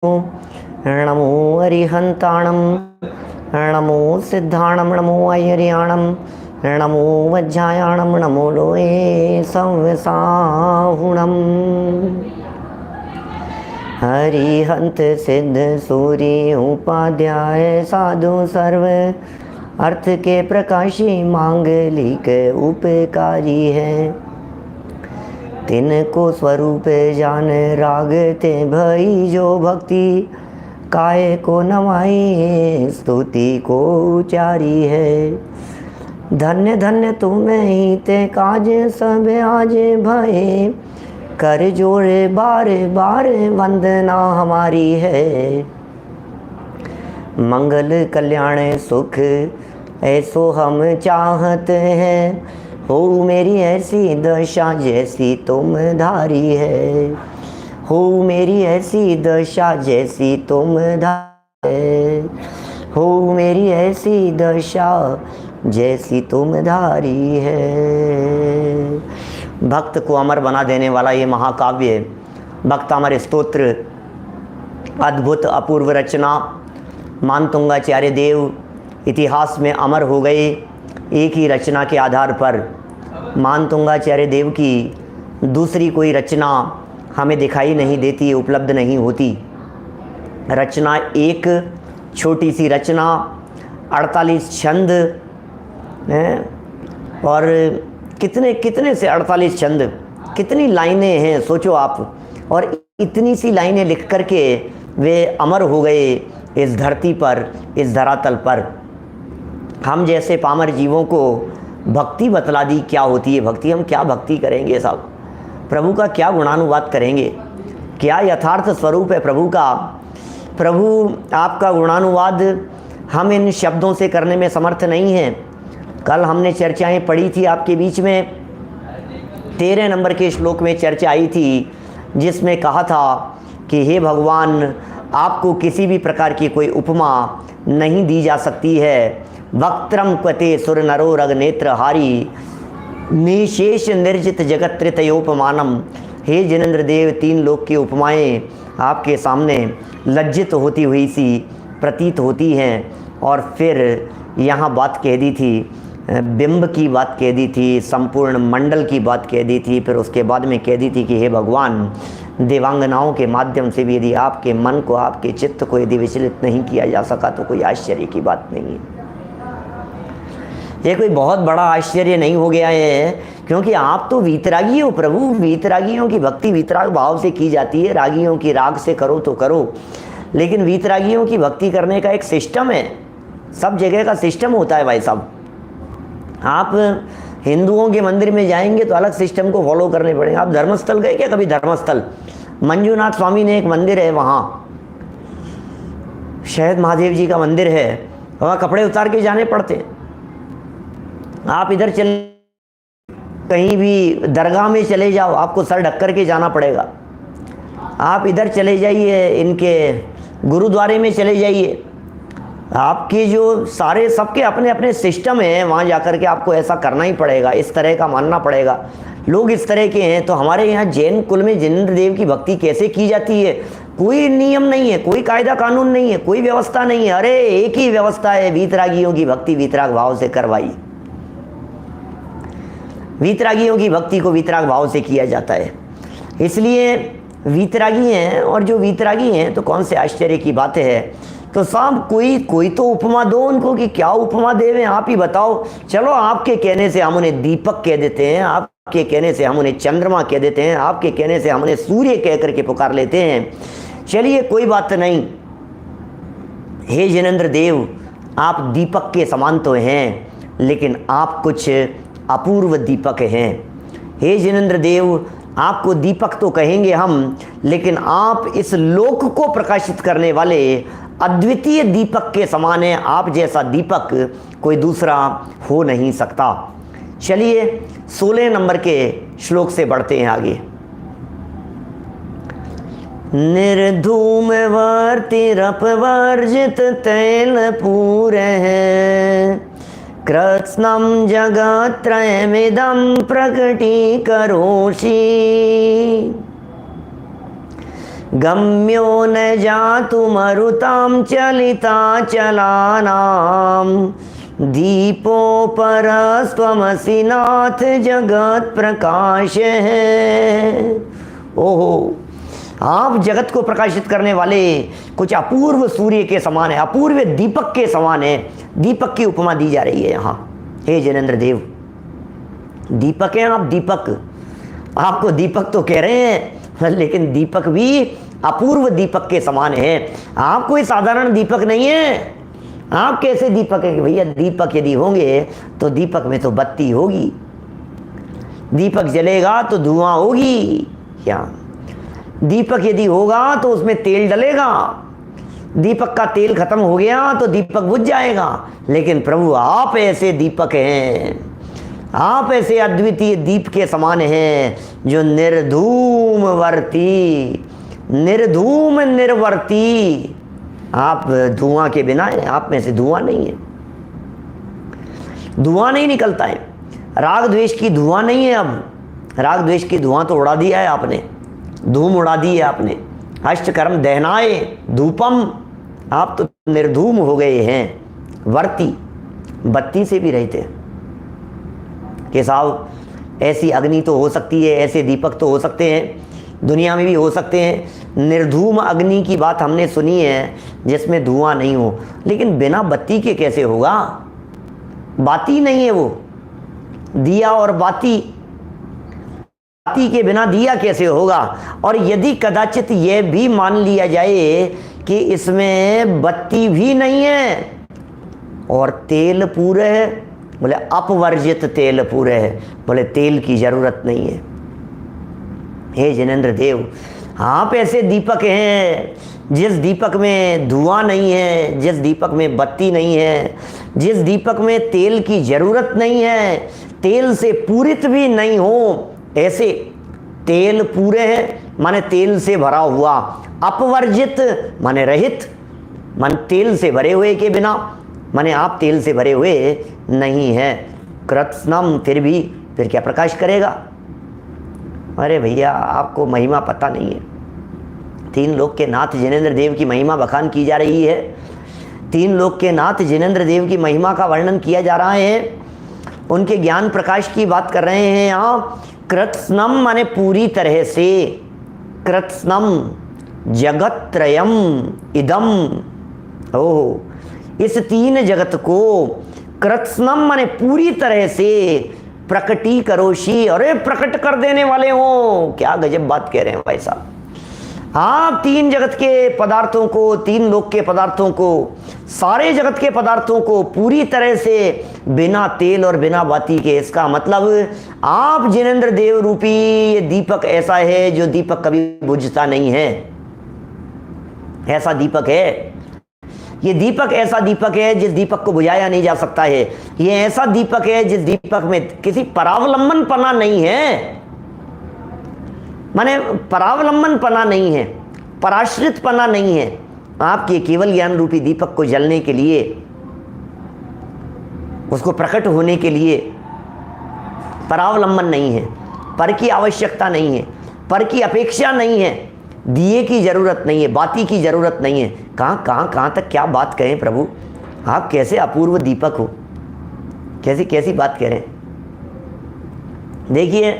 नमो अरिहंताणं नमो सिद्धाणं नमो ऐर्याणं नमो वज्रायाणं नमो लोये संवसाहुणम्। हरिहंत सिद्ध सूर्य उपाध्याय साधु सर्व अर्थ के प्रकाशी मांगलिक उपकारी है। तिनको स्वरूप जान रागते भई जो भक्ति काय को नवाई स्तुति को उचारी है। धन्य धन्य तुम्हें ही ते काज सब आज भये कर जोड़े बार बार वंदना हमारी है। मंगल कल्याण सुख ऐसो हम चाहते हैं हो मेरी ऐसी दशा जैसी तुम धारी है। हो मेरी ऐसी दशा जैसी तुम धारी है। हो मेरी ऐसी दशा जैसी तुम धारी है। भक्त को अमर बना देने वाला ये महाकाव्य भक्तामर स्तोत्र अद्भुत अपूर्व रचना मानतुंगाचार्य देव इतिहास में अमर हो गए। एक ही रचना के आधार पर मानतुंगाचार्य देव की दूसरी कोई रचना हमें दिखाई नहीं देती, उपलब्ध नहीं होती। रचना एक छोटी सी रचना 48 छंद और कितने कितने से 48 छंद, कितनी लाइनें हैं सोचो आप। और इतनी सी लाइनें लिख करके वे अमर हो गए इस धरती पर, इस धरातल पर। हम जैसे पामर जीवों को भक्ति बतला दी क्या होती है भक्ति। हम क्या भक्ति करेंगे साहब, प्रभु का क्या गुणानुवाद करेंगे, क्या यथार्थ स्वरूप है प्रभु का। प्रभु आपका गुणानुवाद हम इन शब्दों से करने में समर्थ नहीं हैं। कल हमने चर्चाएं पढ़ी थी आपके बीच में, 13 नंबर के श्लोक में चर्चा आई थी जिसमें कहा था कि हे भगवान आपको किसी भी प्रकार की कोई उपमा नहीं दी जा सकती है। वक्त्रम क्वते सुर नरो रग नेत्र हारी निशेष निर्जित जगत त्रितयोपमानम। हे जिनेंद्र देव, 3 लोक की उपमाएं आपके सामने लज्जित होती हुई सी प्रतीत होती हैं। और फिर यहाँ बात कह दी थी, बिंब की बात कह दी थी, संपूर्ण मंडल की बात कह दी थी। फिर उसके बाद में कह दी थी कि हे भगवान देवांगनाओं के माध्यम से भी यदि आपके मन को, आपके चित्त को यदि विचलित नहीं किया जा सका तो कोई आश्चर्य की बात नहीं है। ये कोई बहुत बड़ा आश्चर्य नहीं हो गया है, क्योंकि आप तो वीतरागी हो प्रभु। वीतरागियों की भक्ति वीतराग भाव से की जाती है। रागियों की राग से करो तो करो, लेकिन वीतरागियों की भक्ति करने का एक सिस्टम है। सब जगह का सिस्टम होता है भाई साहब। आप हिंदुओं के मंदिर में जाएंगे तो अलग सिस्टम को फॉलो करने पड़ेंगे। आप धर्मस्थल गए क्या कभी? धर्मस्थल मंजूनाथ स्वामी ने एक मंदिर है, वहाँ शायद महादेव जी का मंदिर है, वहाँ कपड़े उतार के जाने पड़ते हैं। आप इधर चले, कहीं भी दरगाह में चले जाओ आपको सर ढक कर के जाना पड़ेगा। आप इधर चले जाइए, इनके गुरुद्वारे में चले जाइए, आपके जो सारे सबके अपने अपने सिस्टम हैं, वहाँ जाकर के आपको ऐसा करना ही पड़ेगा, इस तरह का मानना पड़ेगा। लोग इस तरह के हैं। तो हमारे यहाँ जैन कुल में जिनेंद्र देव की भक्ति कैसे की जाती है? कोई नियम नहीं है, कोई कायदा कानून नहीं है, कोई व्यवस्था नहीं है। अरे एक ही व्यवस्था है, वीतरागियों की भक्ति वीतराग भाव से करवाई। वीतरागियों की भक्ति को वीतराग भाव से किया जाता है, इसलिए वीतरागी हैं। और जो वीतरागी हैं तो कौन से आश्चर्य की बात है। तो साहब कोई तो उपमा दो उनको, कि क्या उपमा देवें, आप ही बताओ। चलो आपके कहने से हम उन्हें दीपक कह देते हैं, आपके कहने से हम उन्हें चंद्रमा कह देते हैं, आपके कहने से हम उन्हें सूर्य कह करके पुकार लेते हैं। चलिए कोई बात नहीं। हे जिनेंद्र देव, आप दीपक के समान तो हैं, लेकिन आप कुछ अपूर्व दीपक हैं। हे जिनेंद्र देव, आपको दीपक तो कहेंगे हम, लेकिन आप इस लोक को प्रकाशित करने वाले अद्वितीय दीपक के समान हैं। आप जैसा दीपक कोई दूसरा हो नहीं सकता। चलिए 16 नंबर के श्लोक से बढ़ते हैं आगे। निर्धूम वर्तिरपवर्जित तैल पूरे हैं कृत्स्नं जगत्त्रयमिदं प्रकटीकरोषि। गम्यो न जातु मरुतां चलिता चलानाम दीपोपरस्त्वमसि नाथ जगत प्रकाश है। ओहो, आप जगत को प्रकाशित करने वाले कुछ अपूर्व सूर्य के समान है, अपूर्व दीपक के समान है। दीपक की उपमा दी जा रही है यहाँ। हे जिनेंद्र देव, दीपक हैं आप, दीपक। आपको दीपक तो कह रहे हैं, लेकिन दीपक भी अपूर्व दीपक के समान है। आप कोई साधारण दीपक नहीं है। आप कैसे दीपक है कि भैया दीपक यदि होंगे तो दीपक में तो बत्ती होगी, दीपक जलेगा तो धुआं होगी। क्या दीपक यदि होगा तो उसमें तेल डलेगा, दीपक का तेल खत्म हो गया तो दीपक बुझ जाएगा। लेकिन प्रभु आप ऐसे दीपक हैं, आप ऐसे अद्वितीय दीप के समान हैं जो निर्धूमवर्ती, निर्धूम निर्वर्ती। आप धुआं के बिना है, आप में से धुआं नहीं है, धुआं नहीं निकलता है। राग द्वेष की धुआं नहीं है। अब राग द्वेष की धुआं तो उड़ा दिया है आपने, धूम उड़ा दी है आपने। अष्टकर्म दहनाए धूपम, आप तो निर्धूम हो गए हैं, वर्ती, बत्ती से भी रहते हैं कि साहब ऐसी अग्नि तो हो सकती है, ऐसे दीपक तो हो सकते हैं, दुनिया में भी हो सकते हैं। निर्धूम अग्नि की बात हमने सुनी है जिसमें धुआं नहीं हो, लेकिन बिना बत्ती के कैसे होगा? बाती नहीं है वो, दिया और बाती, बाती के बिना दिया कैसे होगा? और यदि कदाचित यह भी मान लिया जाए कि इसमें बत्ती भी नहीं है और तेल पूरे है, बोले अपवर्जित तेल पूरे है, बोले तेल की जरूरत नहीं है। हे जिनेंद्र देव, आप ऐसे दीपक हैं जिस दीपक में धुआं नहीं है, जिस दीपक में बत्ती नहीं है, जिस दीपक में तेल की जरूरत नहीं है, तेल से पूरित भी नहीं हो, ऐसे तेल पूरे हैं माने तेल से भरा हुआ, अपवर्जित माने रहित, मन तेल से भरे हुए के बिना, माने आप तेल से भरे हुए नहीं है। कृत्स्नम, फिर क्या प्रकाश करेगा? अरे भैया आपको महिमा पता नहीं है। तीन लोक के नाथ जिनेंद्र देव की महिमा बखान की जा रही है, तीन लोक के नाथ जिनेंद्र देव की महिमा का वर्णन किया जा रहा है, उनके ज्ञान प्रकाश की बात कर रहे हैं यहाँ। कृत्स्नम माने पूरी तरह से, कृत्स्नम जगत्त्रयम इदम, ओह इस तीन जगत को, कृत्स्नम माने पूरी तरह से, प्रकटी करोशी, अरे प्रकट कर देने वाले हो। क्या गजब बात कह रहे हैं भाई साहब। आप तीन जगत के पदार्थों को, तीन लोक के पदार्थों को, सारे जगत के पदार्थों को पूरी तरह से बिना तेल और बिना बाती के, इसका मतलब आप जिनेंद्र देव रूपी ये दीपक ऐसा है जो दीपक कभी बुझता नहीं है। ऐसा दीपक है, ये दीपक ऐसा दीपक है जिस दीपक को बुझाया नहीं जा सकता है। ये ऐसा दीपक है जिस दीपक में किसी परावलंबन पना नहीं है, माने परावलंबन पना नहीं है, पराश्रित पना नहीं है। आपके केवल ज्ञान रूपी दीपक को जलने के लिए, उसको प्रकट होने के लिए परावलंबन नहीं है, पर की आवश्यकता नहीं है, पर की अपेक्षा नहीं है, दिए की जरूरत नहीं है, बाती की जरूरत नहीं है। कहाँ तक क्या बात करें प्रभु, आप कैसे अपूर्व दीपक हो, कैसी कैसी बात कह रहे हैं। देखिए,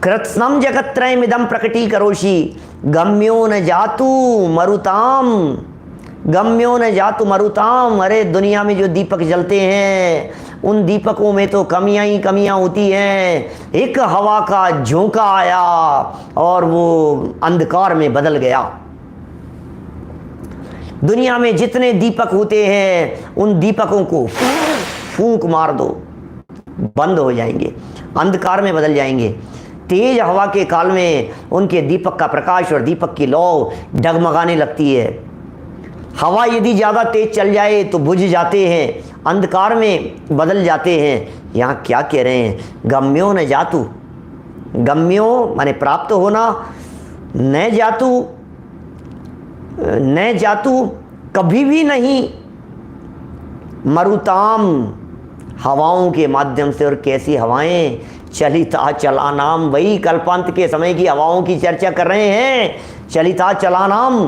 कृत्स्नम जगत्त्रयमिदं प्रकटी करोषि गम्यो न जातु मरुताम, गम्यो न जातु मरुताम। अरे दुनिया में जो दीपक जलते हैं उन दीपकों में तो कमियां ही कमियां होती हैं। एक हवा का झोंका आया और वो अंधकार में बदल गया। दुनिया में जितने दीपक होते हैं उन दीपकों को फूंक मार दो, बंद हो जाएंगे, अंधकार में बदल जाएंगे। तेज हवा के काल में उनके दीपक का प्रकाश और दीपक की लौ डगमगाने लगती है। हवा यदि ज़्यादा तेज चल जाए तो बुझ जाते हैं, अंधकार में बदल जाते हैं। यहाँ क्या कह रहे हैं, गम्यो न जातु, गम्यो माने प्राप्त होना, न जातु, न जातु कभी भी नहीं, मरुताम हवाओं के माध्यम से। और कैसी हवाएं, चलिता चलानाम, वही कल्पांत के समय की हवाओं की चर्चा कर रहे हैं। चलिता चलानाम,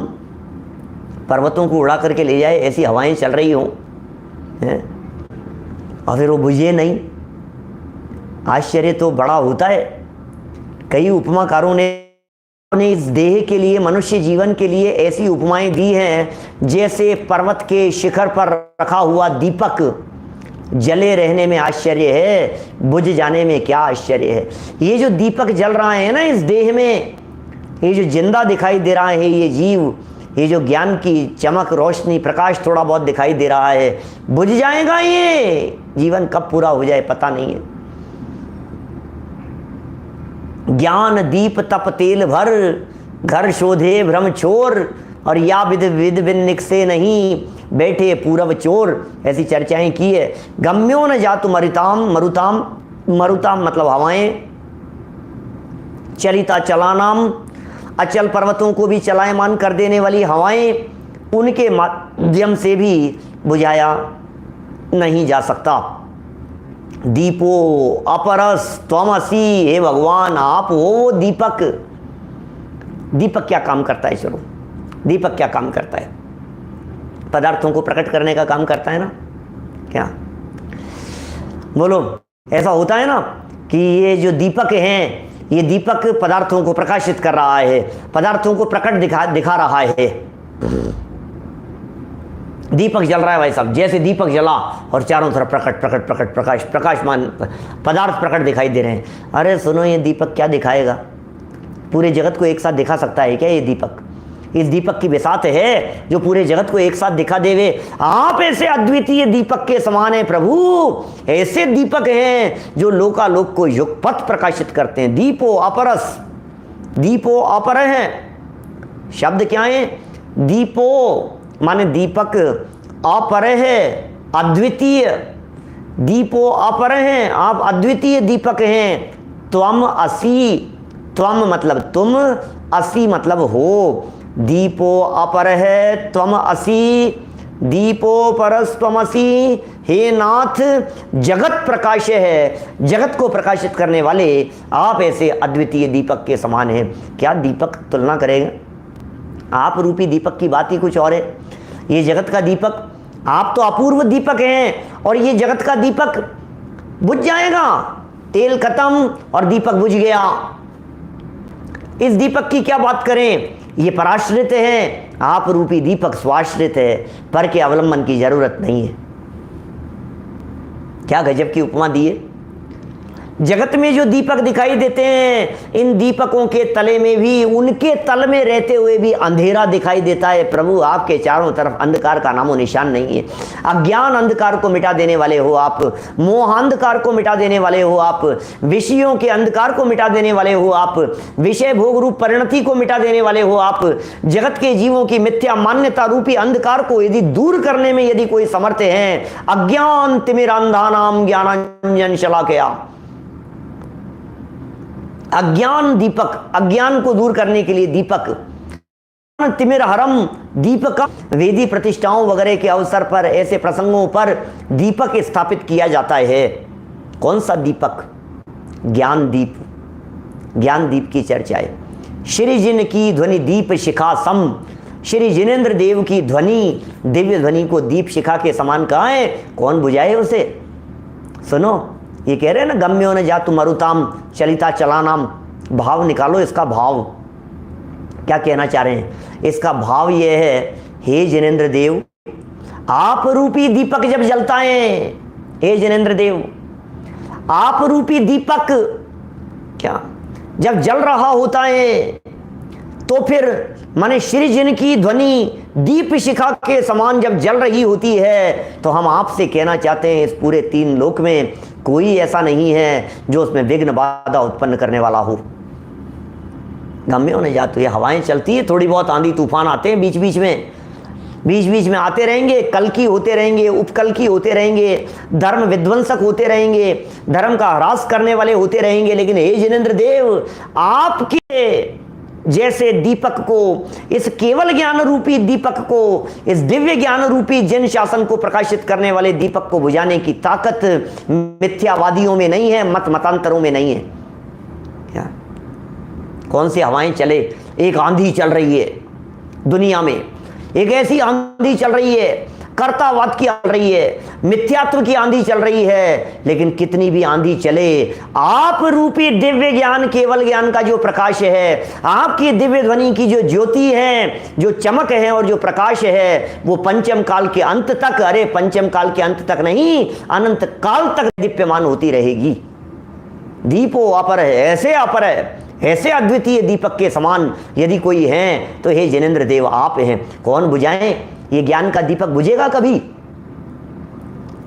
पर्वतों को उड़ा करके ले जाए ऐसी हवाएं चल रही हों, और फिर वो बुझे नहीं। आश्चर्य तो बड़ा होता है। कई उपमाकारों ने इस देह के लिए, मनुष्य जीवन के लिए ऐसी उपमाएं दी हैं जैसे पर्वत के शिखर पर रखा हुआ दीपक जले रहने में आश्चर्य है, बुझ जाने में क्या आश्चर्य है। ये जो दीपक जल रहा है ना इस देह में, ये जो जिंदा दिखाई दे रहा है ये जीव, ये जो ज्ञान की चमक, रोशनी, प्रकाश थोड़ा बहुत दिखाई दे रहा है, बुझ जाएगा। ये जीवन कब पूरा हो जाए पता नहीं है। ज्ञान दीप तप तेल भर, घर शोधे भ्रम छोर, और या विद विद बिन निकसे नहीं, बैठे पूरब चोर, ऐसी चर्चाएं की है। गम्यो न जातु मरुताम, मरुताम मरुताम मतलब हवाएं, चलिता चलानाम, अचल पर्वतों को भी चलायमान कर देने वाली हवाएं, उनके माध्यम से भी बुझाया नहीं जा सकता। दीपो अपरस त्वमसि, हे भगवान आप हो वो दीपक। दीपक क्या काम करता है? चलो, दीपक क्या काम करता है? पदार्थों को प्रकट करने का काम करता है ना, क्या बोलो? ऐसा होता है ना कि ये जो दीपक हैं, ये दीपक पदार्थों को प्रकाशित कर रहा है, पदार्थों को प्रकट दिखा रहा है। दीपक जल रहा है भाई साहब, जैसे दीपक जला और चारों तरफ प्रकट प्रकट प्रकट प्रकाश, प्रकाशमान पदार्थ प्रकट दिखाई दे रहे हैं। अरे सुनो, ये दीपक क्या दिखाएगा? पूरे जगत को एक साथ दिखा सकता है क्या ये दीपक? इस दीपक की बिसात है जो पूरे जगत को एक साथ दिखा देवे। आप ऐसे अद्वितीय दीपक के समान है प्रभु, ऐसे दीपक हैं जो लोकालोक को युगपथ प्रकाशित करते हैं। दीपो अपरस, दीपो अपर है, शब्द क्या है? दीपो माने दीपक, अपर है अद्वितीय, दीपो अपर हैं, आप अद्वितीय दीपक हैं। त्वम असि, त्वम मतलब तुम, असि मतलब हो। दीपो अपर है त्वम असि, दीपो परस त्वमसि, हे नाथ जगत प्रकाश है, जगत को प्रकाशित करने वाले आप ऐसे अद्वितीय दीपक के समान हैं। क्या दीपक तुलना करेगा? आप रूपी दीपक की बात ही कुछ और है। ये जगत का दीपक, आप तो अपूर्व दीपक हैं, और ये जगत का दीपक बुझ जाएगा। तेल खत्म और दीपक बुझ गया। इस दीपक की क्या बात करें? ये पराश्रित है, आप रूपी दीपक स्वाश्रित है, पर के अवलंबन की जरूरत नहीं है। क्या गजब की उपमा दी है। जगत में जो दीपक दिखाई देते हैं, इन दीपकों के तले में भी, उनके तल में रहते हुए भी अंधेरा दिखाई देता है। प्रभु आपके चारों तरफ अंधकार का नामो निशान नहीं है। अज्ञान अंधकार को मिटा देने वाले हो आप, मोह अंधकार को मिटा देने वाले हो आप, विषयों के अंधकार को मिटा देने वाले हो आप, विषय भोग रूप परिणति को मिटा देने वाले हो आप। जगत के जीवों की मिथ्या मान्यता रूपी अंधकार को यदि दूर करने में यदि कोई समर्थ है, अज्ञान तिमिरांधानाम ज्ञानांजन शलाकया, अज्ञान दीपक, अज्ञान को दूर करने के लिए दीपक, तिमिर हरम दीपक। वेदी प्रतिष्ठाओं वगैरह के अवसर पर, ऐसे प्रसंगों पर दीपक स्थापित किया जाता है। कौन सा दीपक? ज्ञान दीप। ज्ञान दीप की चर्चा है। श्री जिन की ध्वनि दीप शिखा सम, श्री जिनेन्द्र देव की ध्वनि, दिव्य ध्वनि को दीप शिखा के समान कहा है। कौन बुझाए उसे? सुनो, ये कह रहे हैं ना, गम्यो न जातु मरुताम, चलिता चलानाम। भाव निकालो इसका भाव, क्या कहना चाह रहे हैं? इसका भाव ये है, हे जिनेन्द्र देव, आप रूपी दीपक जब जलता है, हे जिनेन्द्र देव, आप रूपी दीपक क्या जब जल रहा होता है, तो फिर माने श्री जिन की ध्वनि दीप शिखा के समान जब जल रही होती है, तो हम आपसे कहना चाहते हैं, इस पूरे तीन लोक में कोई ऐसा नहीं है जो उसमें विघ्न बाधा उत्पन्न करने वाला हो। गम्यों ने जातु, ये हवाएं चलती है, थोड़ी बहुत आंधी तूफान आते हैं बीच बीच में आते रहेंगे, कल की होते रहेंगे, उपकल की होते रहेंगे, धर्म विध्वंसक होते रहेंगे, धर्म का ह्रास करने वाले होते रहेंगे। लेकिन हे जिनेन्द्र देव, आपके जैसे दीपक को, इस केवल ज्ञान रूपी दीपक को, इस दिव्य ज्ञान रूपी जन शासन को प्रकाशित करने वाले दीपक को बुझाने की ताकत मिथ्यावादियों में नहीं है, मतांतरों में नहीं है। क्या कौन सी हवाएं चले, एक आंधी चल रही है दुनिया में, एक ऐसी आंधी चल रही है, कर्तावाद की चल रही है, मिथ्यात्व की आंधी चल रही है। लेकिन कितनी भी आंधी चले, आप रूपी दिव्य ज्ञान, केवल ज्ञान का जो प्रकाश है, आपकी दिव्य ध्वनि की जो ज्योति है, जो चमक है और जो प्रकाश है, वो पंचम काल के अंत तक, अरे पंचम काल के अंत तक नहीं, अनंत काल तक दीप्यमान होती रहेगी। दीपो अपर है, ऐसे अपर है, ऐसे अद्वितीय दीपक के समान यदि कोई है तो हे जिनेंद्र देव आप हैं। कौन बुझाएं? ये ज्ञान का दीपक बुझेगा कभी?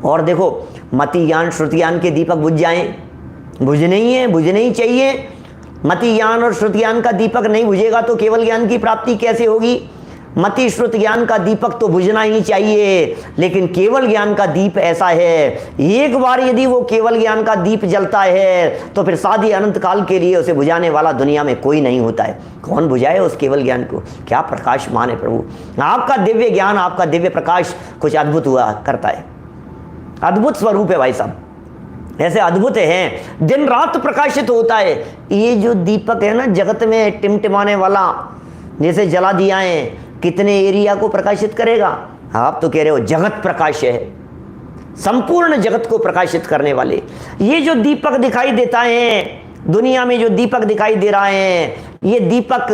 और देखो, मति ज्ञान श्रुति ज्ञान के दीपक बुझ जाएं, बुझने ही है, बुझने ही चाहिए। मति ज्ञान और श्रुति ज्ञान का दीपक नहीं बुझेगा तो केवल ज्ञान की प्राप्ति कैसे होगी? मति श्रुत ज्ञान का दीपक तो बुझना ही चाहिए, लेकिन केवल ज्ञान का दीप ऐसा है, एक बार यदि वो केवल ज्ञान का दीप जलता है तो फिर सादी अनंत काल के लिए उसे बुझाने वाला दुनिया में कोई नहीं होता है। कौन बुझाए उस केवल ज्ञान को? क्या प्रकाशमान है प्रभु! आपका दिव्य ज्ञान, आपका दिव्य प्रकाश कुछ अद्भुत हुआ करता है, अद्भुत स्वरूप है भाई साहब, ऐसे अद्भुत हैं, दिन रात प्रकाशित होता है। ये जो दीपक है ना जगत में टिमटिमाने वाला, जैसे जला दिया है, कितने एरिया को प्रकाशित करेगा? आप तो कह रहे हो जगत प्रकाश है, संपूर्ण जगत को प्रकाशित करने वाले। ये जो दीपक दिखाई देता है दुनिया में, जो दीपक दिखाई दे रहा है, ये दीपक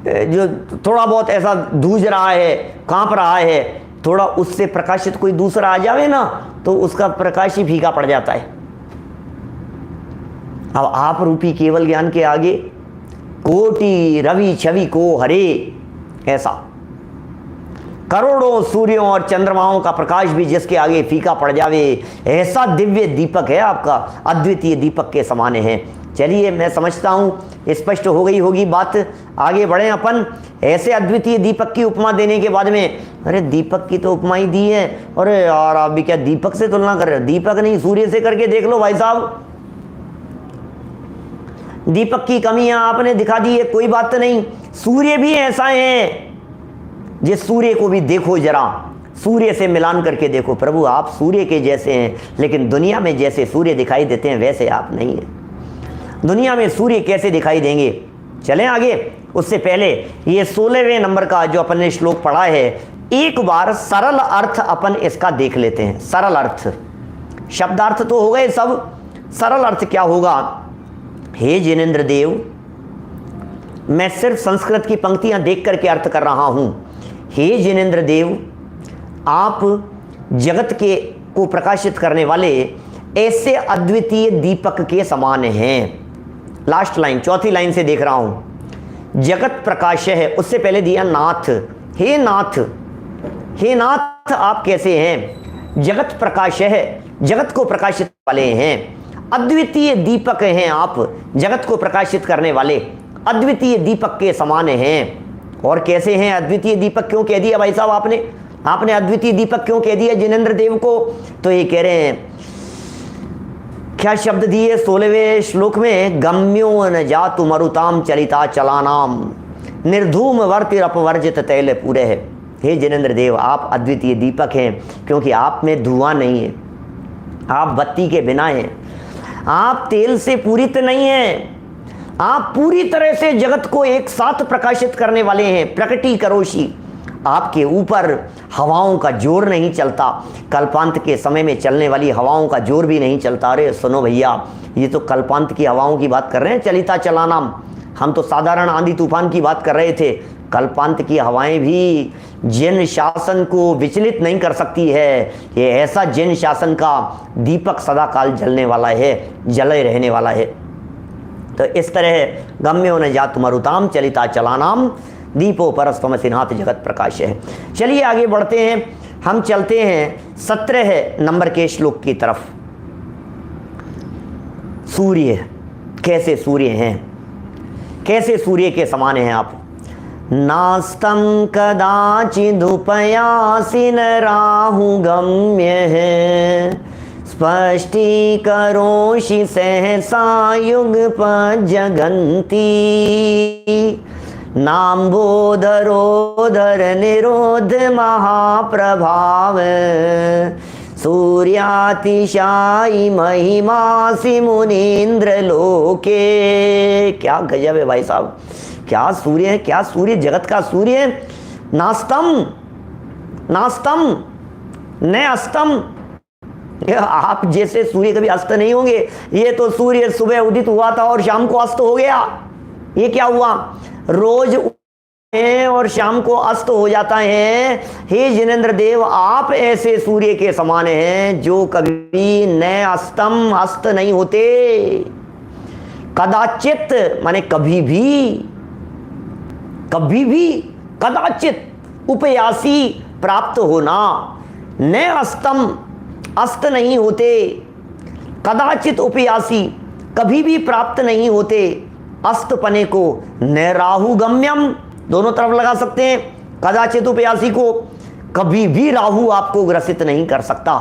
जो थोड़ा बहुत ऐसा धूज रहा है, कांप रहा है, थोड़ा उससे प्रकाशित कोई दूसरा आ जावे ना तो उसका प्रकाश ही फीका पड़ जाता है। अब आप रूपी केवल ज्ञान के आगे कोटि रवि छवि को हरे, ऐसा करोड़ों सूर्यों और चंद्रमाओं का प्रकाश भी जिसके आगे फीका पड़ जावे, ऐसा दिव्य दीपक है आपका, अद्वितीय दीपक के समान है। चलिए, मैं समझता हूं स्पष्ट हो गई होगी बात, आगे बढ़े अपन। ऐसे अद्वितीय दीपक की उपमा देने के बाद में, अरे दीपक की तो उपमा ही दी है, अरे यार आप भी क्या दीपक से तुलना कर रहे हो? दीपक नहीं, सूर्य से करके देख लो भाई साहब। दीपक की कमियां आपने दिखा दी है, कोई बात नहीं, सूर्य भी ऐसा है। जिस सूर्य को भी देखो जरा, सूर्य से मिलान करके देखो, प्रभु आप सूर्य के जैसे हैं, लेकिन दुनिया में जैसे सूर्य दिखाई देते हैं वैसे आप नहीं हैं। दुनिया में सूर्य कैसे दिखाई देंगे? चलें आगे। उससे पहले ये 16वें नंबर का जो अपन ने श्लोक पढ़ा है, एक बार सरल अर्थ अपन इसका देख लेते हैं। सरल अर्थ, शब्दार्थ तो हो गए सब, सरल अर्थ क्या होगा? हे जिनेंद्र देव, मैं सिर्फ संस्कृत की पंक्तियां देख करके अर्थ कर रहा हूं। हे जिनेंद्र देव, आप जगत के को प्रकाशित करने वाले ऐसे अद्वितीय दीपक के समान हैं। लास्ट लाइन, चौथी लाइन से देख रहा हूं, जगत प्रकाश है, उससे पहले दिया नाथ। हे नाथ, हे नाथ आप कैसे हैं? जगत प्रकाश है, जगत को प्रकाशित वाले हैं, अद्वितीय दीपक हैं आप, जगत को प्रकाशित करने वाले अद्वितीय दीपक के समान हैं। और कैसे हैं अद्वितीय दीपक? क्यों कह दिया भाई साहब आपने अद्वितीय दीपक क्यों कह दिया जिनेंद्र देव को? तो ये कह रहे हैं, क्या शब्द दिए 16वें श्लोक में, गम्यो न जातु मरुताम चलिता चलानाम निर्धूम वर्तिरपवर्जित तैल पूरे है। हे जिनेंद्र देव, आप अद्वितीय दीपक हैं, क्योंकि आप में धुआं नहीं है, आप बत्ती के बिना हैं, आप तेल से पूरित नहीं हैं, आप पूरी तरह से जगत को एक साथ प्रकाशित करने वाले हैं, प्रकटी करोशी। आपके ऊपर हवाओं का जोर नहीं चलता, कल्पांत के समय में चलने वाली हवाओं का जोर भी नहीं चलता। अरे सुनो भैया, ये तो कल्पांत की हवाओं की बात कर रहे हैं, चलिता चलानाम। हम तो साधारण आंधी तूफान की बात कर रहे थे। कल्पांत की हवाएं भी जिन शासन को विचलित नहीं कर सकती है। ये ऐसा जिन शासन का दीपक सदा काल जलने वाला है, जले रहने वाला है। तो इस तरह गम्यो न जातु मरुताम चलिता चलानाम दीपो परस्तमसिनाथ जगत प्रकाश है। चलिए आगे बढ़ते हैं, हम चलते हैं 17 नंबर के श्लोक की तरफ। सूर्य, कैसे सूर्य हैं, कैसे सूर्य के समान हैं आप? नास्तम कदाचिदुपयासिन राहु गम्य है, स्पष्टीकरोषि सहसा युगपज्जगन्ति, नाम्बोदरोदर निरोध महाप्रभाव, सूर्यातिशायी महिमासि मुनीन्द्र लोके। क्या गजब है भाई साहब, क्या सूर्य है, क्या सूर्य, जगत का सूर्य है। नास्तम नास्तम न अस्तम, आप जैसे सूर्य कभी अस्त नहीं होंगे। ये तो सूर्य सुबह उदित हुआ था और शाम को अस्त हो गया। ये क्या हुआ, रोज है और शाम को अस्त हो जाता है। हे जिनेंद्र देव, आप ऐसे सूर्य के समान हैं जो कभी न अस्तम, अस्त नहीं होते। कदाचित माने कभी भी, कभी भी, कदाचित, उपयासी प्राप्त होना, न अस्तम, अस्त नहीं होते, कदाचित उपयासी, कभी भी प्राप्त नहीं होते अस्तपने को, न राहु गम्यम, दोनों तरफ लगा सकते हैं, कदाचित उपयासी को, कभी भी राहु आपको ग्रसित नहीं कर सकता।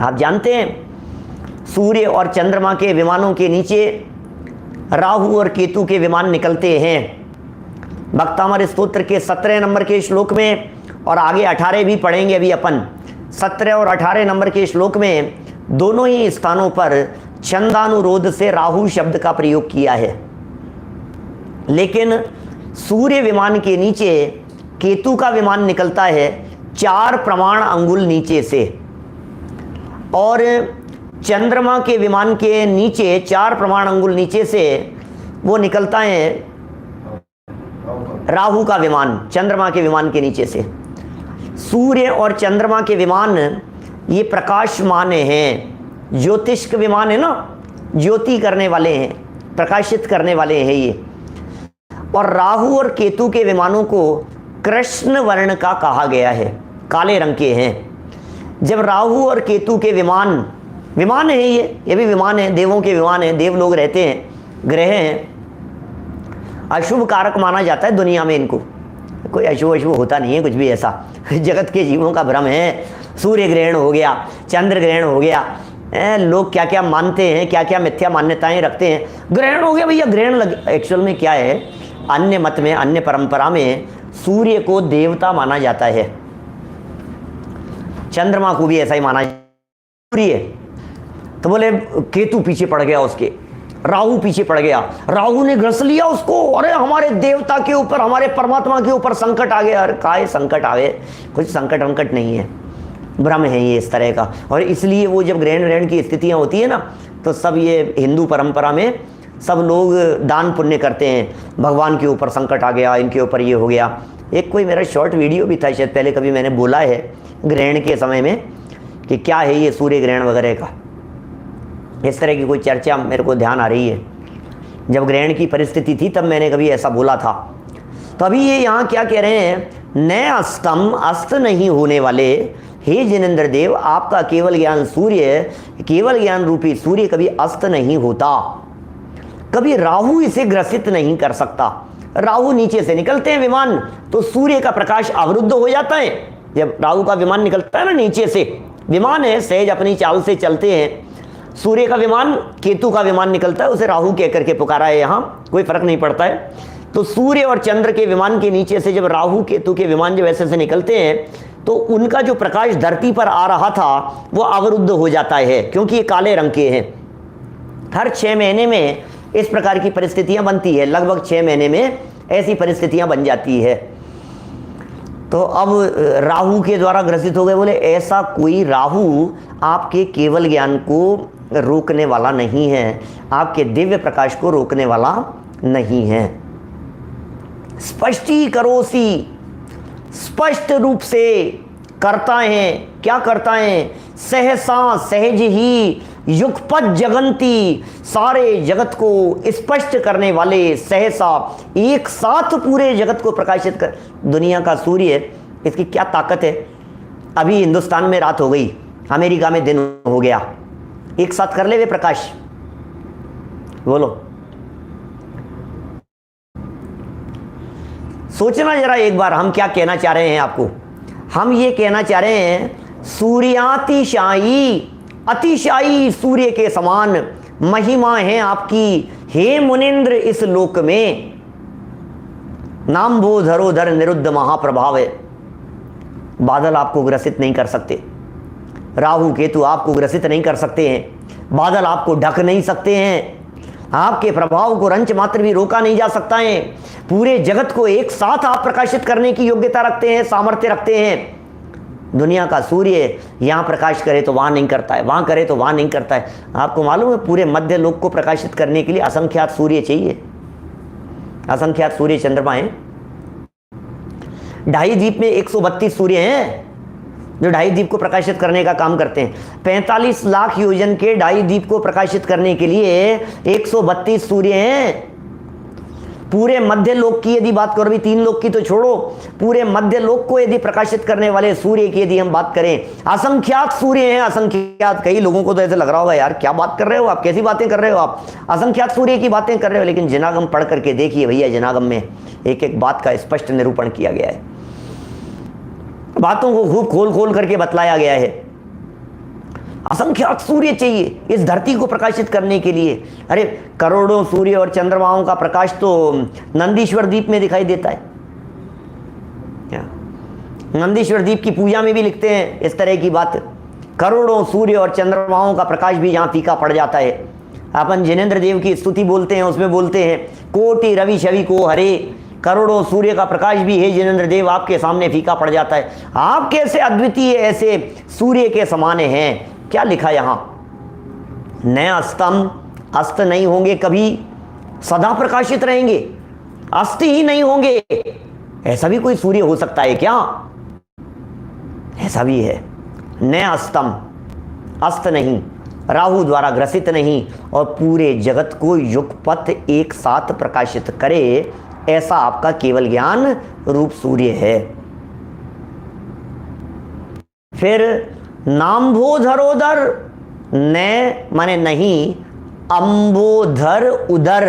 आप जानते हैं सूर्य और चंद्रमा के विमानों के नीचे राहु और केतु के विमान निकलते हैं। भक्तामर स्तोत्र के 17 नंबर के श्लोक में, और आगे 18 भी पढ़ेंगे अभी अपन, 17 और 18 नंबर के श्लोक में दोनों ही स्थानों पर छंदानुरोध से राहु शब्द का प्रयोग किया है। लेकिन सूर्य विमान के नीचे केतु का विमान निकलता है 4 प्रमाण अंगुल नीचे से, और चंद्रमा के विमान के नीचे 4 प्रमाण अंगुल नीचे से वो निकलता है राहु का विमान, चंद्रमा के विमान के नीचे से। सूर्य और चंद्रमा के विमान ये प्रकाशमान हैं, ज्योतिष के विमान है ना, ज्योति करने वाले हैं, प्रकाशित करने वाले हैं ये। और राहु और केतु के विमानों को कृष्ण वर्ण का कहा गया है, काले रंग के हैं। जब राहु और केतु के विमान, विमान है ये भी विमान है, देवों के विमान है, देव लोग रहते हैं, ग्रह हैं, अशुभ कारक माना जाता है दुनिया में इनको। कोई अशुभ अशुभ होता नहीं है कुछ भी ऐसा, जगत के जीवों का भ्रम है। सूर्य ग्रहण हो गया, चंद्र ग्रहण हो गया, लोग क्या क्या मानते हैं, क्या क्या मिथ्या मान्यताएं रखते हैं। ग्रहण हो गया भैया, ग्रहण लग, एक्चुअल में क्या है, अन्य मत में, अन्य परंपरा में सूर्य को देवता माना जाता है, चंद्रमा को भी ऐसा ही माना सूर्य। तो बोले केतु पीछे पड़ गया उसके, राहु पीछे पड़ गया, राहु ने ग्रस लिया उसको, अरे हमारे देवता के ऊपर, हमारे परमात्मा के ऊपर संकट आ गया। अरे काहे संकट आवे, कुछ संकट वंकट नहीं है, भ्रम है ये इस तरह का। और इसलिए वो जब ग्रहण ग्रहण की स्थितियां होती है ना, तो सब ये हिंदू परंपरा में सब लोग दान पुण्य करते हैं, भगवान के ऊपर संकट आ गया, इनके ऊपर ये हो गया। एक कोई मेरा शॉर्ट वीडियो भी था शायद पहले, कभी मैंने बोला है ग्रहण के समय में कि क्या है ये सूर्य ग्रहण वगैरह का, इस तरह की कोई चर्चा मेरे को ध्यान आ रही है। जब ग्रहण की परिस्थिति थी तब मैंने कभी ऐसा बोला था। तो अभी ये यहाँ क्या कह रहे हैं, न अस्तम, अस्त नहीं होने वाले, हे जिनेंद्र देव, आपका केवल ज्ञान सूर्य, केवल ज्ञान रूपी सूर्य कभी अस्त नहीं होता, कभी राहु इसे ग्रसित नहीं कर सकता। राहु नीचे से निकलते हैं विमान तो सूर्य का प्रकाश अवरुद्ध हो जाता है। जब राहु का विमान निकलता है ना नीचे से, विमान है सहज अपनी चाल से चलते हैं, सूर्य का विमान, केतु का विमान निकलता है, उसे राहु कह करके पुकारा है, यहाँ कोई फर्क नहीं पड़ता है। तो सूर्य और चंद्र के विमान के नीचे से जब राहु केतु के विमान जब ऐसे से निकलते हैं तो उनका जो प्रकाश धरती पर आ रहा था वो अवरुद्ध हो जाता है, क्योंकि ये काले रंग के हैं। हर 6 महीने में इस प्रकार की परिस्थितियां बनती है, लगभग 6 महीने में ऐसी परिस्थितियां बन जाती है। तो अब राहु के द्वारा ग्रसित हो गए, बोले ऐसा कोई राहु आपके केवल ज्ञान को रोकने वाला नहीं है, आपके दिव्य प्रकाश को रोकने वाला नहीं है। स्पष्टीकरोसी, स्पष्ट रूप से करता है, क्या करता है, सहसा सहज ही युगपत जगंती, सारे जगत को स्पष्ट करने वाले, सहसा एक साथ पूरे जगत को प्रकाशित कर। दुनिया का सूर्य, इसकी क्या ताकत है। अभी हिंदुस्तान में रात हो गई, अमेरिका में दिन हो गया, एक साथ कर ले वे प्रकाश, बोलो। सोचना जरा एक बार, हम क्या कहना चाह रहे हैं आपको। हम ये कहना चाह रहे हैं सूर्यातिशायी, अतिशायी सूर्य के समान महिमा है आपकी, हे मुनिंद्र इस लोक में। नाम भो धरोधर निरुद्ध महाप्रभाव है, बादल आपको ग्रसित नहीं कर सकते, राहु केतु आपको ग्रसित नहीं कर सकते हैं, बादल आपको ढक नहीं सकते हैं, आपके प्रभाव को रंच मात्र भी रोका नहीं जा सकता है। पूरे जगत को एक साथ आप प्रकाशित करने की योग्यता रखते हैं, सामर्थ्य रखते हैं। दुनिया का सूर्य यहाँ प्रकाश करे तो वहाँ नहीं करता है, वहाँ करे तो वहाँ नहीं करता है। आपको मालूम है पूरे मध्य लोक को प्रकाशित करने के लिए असंख्यात सूर्य चाहिए, असंख्यात सूर्य चंद्रमा हैं। 2.5 द्वीप में 132 सूर्य हैं जो 2.5 द्वीप को प्रकाशित करने का काम करते हैं। 45 लाख योजन के 2.5 द्वीप को प्रकाशित करने के लिए 132 सूर्य हैं। पूरे मध्य लोक की यदि बात करो, भी 3 लोक की तो छोड़ो, पूरे मध्य लोक को यदि प्रकाशित करने वाले सूर्य की यदि हम बात करें, असंख्यात सूर्य हैं, असंख्यात। कई लोगों को तो ऐसे लग रहा होगा यार क्या बात कर रहे हो आप, कैसी बातें कर रहे हो आप, असंख्यात सूर्य की बातें कर रहे हो। लेकिन जनागम पढ़ करके देखिए भैया, जनागम में एक एक बात का स्पष्ट निरूपण किया गया है, बातों को खूब खोल खोल करके बतलाया गया है। असंख्यात सूर्य चाहिए इस धरती को प्रकाशित करने के लिए। अरे करोड़ों सूर्य और चंद्रमाओं का प्रकाश तो नंदीश्वर द्वीप में दिखाई देता है। नंदीश्वर द्वीप की पूजा में भी लिखते हैं इस तरह की बात। करोड़ों सूर्य और चंद्रमाओं का प्रकाश भी यहाँ फीका पड़ जाता है। अपन जिनेंद्र देव की स्तुति बोलते हैं, उसमें बोलते हैं कोटि रवि छवि को हरे, करोड़ों सूर्य का प्रकाश भी है जिनेंद्र देव आपके सामने फीका पड़ जाता है। आप कैसे अद्वितीय ऐसे सूर्य के समान हैं। क्या लिखा यहां, न अस्तम, अस्त नहीं होंगे कभी, सदा प्रकाशित रहेंगे, अस्त ही नहीं होंगे। ऐसा भी कोई सूर्य हो सकता है क्या? ऐसा भी है। न अस्तम, अस्त नहीं, राहु द्वारा ग्रसित नहीं, और पूरे जगत को युगपथ एक साथ प्रकाशित करे, ऐसा आपका केवल ज्ञान रूप सूर्य है। फिर नाम्भोधरोदर, न माने नहीं, अंबोधर उदर,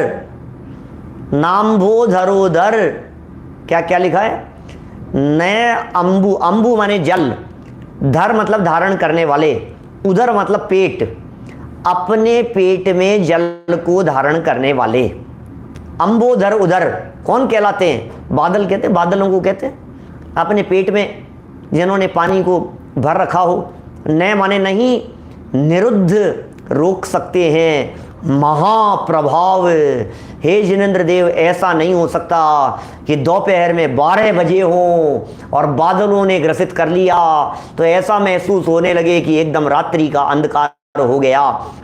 नाम्भोधरोदर क्या क्या लिखा है? न अंबु, अंबु माने जल, धर मतलब धारण करने वाले, उदर मतलब पेट, अपने पेट में जल को धारण करने वाले। अंबोधर उदर कौन कहलाते हैं? बादल कहते हैं, बादलों को कहते हैं। अपने पेट में जिन्होंने पानी को भर रखा हो। न माने नहीं, निरुद्ध, रोक सकते हैं, महाप्रभाव। हे जिनेंद्र देव, ऐसा नहीं हो सकता कि दोपहर में 12 बजे हो और बादलों ने ग्रसित कर लिया तो ऐसा महसूस होने लगे कि एकदम रात्रि का अंधकार हो गया।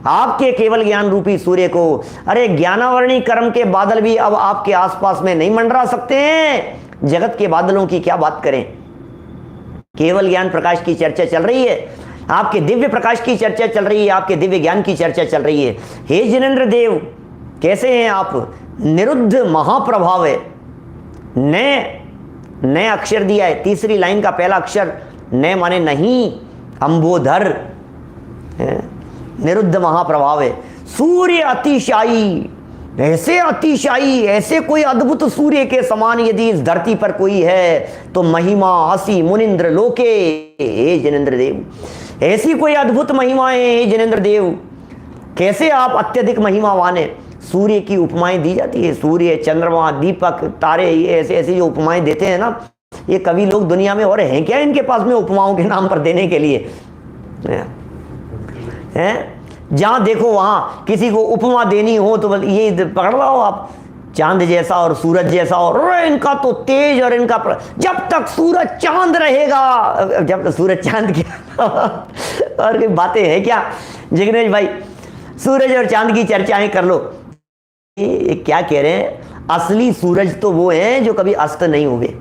आपके केवल ज्ञान रूपी सूर्य को, अरे ज्ञानावर्णी कर्म के बादल भी अब आपके आसपास में नहीं मंडरा सकते हैं। जगत के बादलों की क्या बात करें। केवल ज्ञान प्रकाश की चर्चा चल रही है, आपके दिव्य प्रकाश की चर्चा चल रही है, आपके दिव्य ज्ञान की चर्चा चल रही है। हे जिनेंद्र देव, कैसे हैं आप? निरुद्ध महाप्रभाव है। न अक्षर दिया है, तीसरी लाइन का पहला अक्षर न माने नहीं, अंबोधर, निरुद्ध महाप्रभाव है। सूर्य अतिशायी, ऐसे अतिशायी, ऐसे कोई अद्भुत सूर्य के समान यदि इस धरती पर कोई है तो महिमा हसी मुनिंद्र लोके। हे जिनेंद्र देव, ऐसी कोई अद्भुत महिमाएं हैं जिनेंद्र देव, कैसे आप अत्यधिक महिमावान हैं। सूर्य की उपमाएं दी जाती है, सूर्य, चंद्रमा, दीपक, तारे, ये ऐसे ऐसी जो उपमाएं देते हैं ना, ये कवि लोग दुनिया में और हैं क्या इनके पास में उपमाओं के नाम पर देने के लिए हैं? जहां देखो वहां किसी को उपमा देनी हो तो ये पकड़ रहा हो आप, चांद जैसा और सूरज जैसा, और इनका तो तेज और इनका जब तक सूरज चांद रहेगा, जब तक सूरज चांद की और कोई बातें हैं क्या जिग्नेश भाई? सूरज और चांद की चर्चाएं कर लो। ये क्या कह रहे हैं? असली सूरज तो वो हैं जो कभी अस्त नहीं हुए।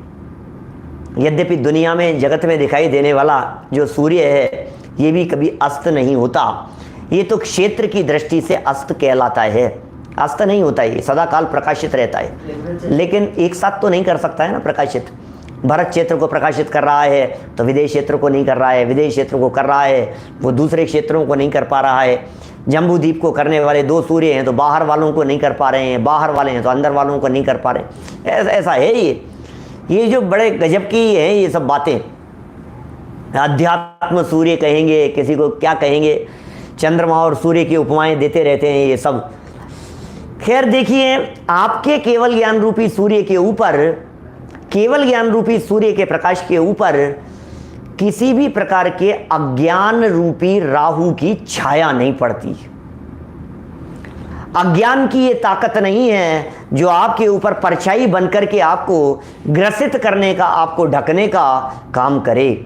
यद्यपि दुनिया में जगत में दिखाई देने वाला जो सूर्य है ये भी कभी अस्त नहीं होता, ये तो क्षेत्र की दृष्टि से अस्त कहलाता है, अस्त नहीं होता, ये सदा काल प्रकाशित रहता है। लेकिन एक साथ तो नहीं कर सकता है ना प्रकाशित। भारत क्षेत्र को प्रकाशित कर रहा है तो विदेश क्षेत्र को नहीं कर रहा है, विदेश क्षेत्र को कर रहा है वो दूसरे क्षेत्रों को नहीं कर पा रहा है। जम्बू द्वीप को करने वाले 2 सूर्य हैं तो बाहर वालों को नहीं कर पा रहे हैं, बाहर वाले हैं तो अंदर वालों को नहीं कर पा रहे हैं। ऐसा है ये जो बड़े गजब की हैं ये सब बातें। अध्यात्म सूर्य कहेंगे, किसी को क्या कहेंगे, चंद्रमा और सूर्य की उपमाएं देते रहते हैं ये सब। खैर देखिए, आपके केवल ज्ञान रूपी सूर्य के ऊपर, केवल ज्ञान रूपी सूर्य के प्रकाश के ऊपर किसी भी प्रकार के अज्ञान रूपी राहु की छाया नहीं पड़ती। अज्ञान की ये ताकत नहीं है जो आपके ऊपर परछाई बनकर के आपको ग्रसित करने का, आपको ढकने का काम करे।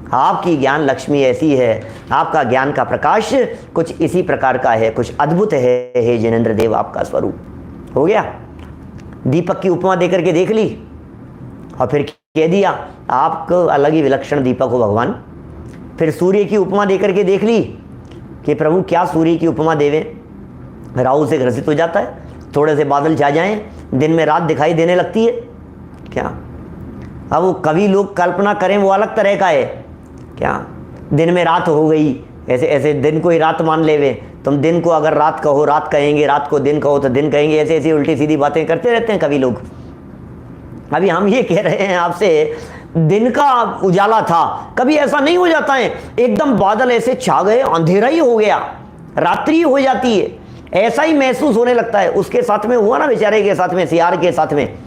आपकी ज्ञान लक्ष्मी ऐसी है, आपका ज्ञान का प्रकाश कुछ इसी प्रकार का है, कुछ अद्भुत है। हे जिनेंद्र देव, आपका स्वरूप हो गया। दीपक की उपमा देकर के देख ली और फिर कह दिया आपको अलग ही विलक्षण दीपक हो भगवान। फिर सूर्य की उपमा देकर के देख ली कि प्रभु क्या सूर्य की उपमा देवे, राहु से ग्रसित हो जाता है, थोड़े से बादल छा जाएं, दिन में रात दिखाई देने लगती है क्या। अब वो कवि लोग कल्पना करें वो अलग तरह का है क्या, दिन में रात हो गई, ऐसे ऐसे दिन को ही रात मान लेवे। तुम दिन को अगर रात कहो रात कहेंगे, रात को दिन कहो तो दिन कहेंगे, ऐसे ऐसी उल्टी सीधी बातें करते रहते हैं कवि लोग। अभी हम ये कह रहे हैं आपसे, दिन का उजाला था, कभी ऐसा नहीं हो जाता है एकदम बादल ऐसे छा गए, अंधेरा ही हो गया, रात्रि हो जाती है, ऐसा ही महसूस होने लगता है। उसके साथ में हुआ ना, बेचारे के साथ में, सियार के साथ में,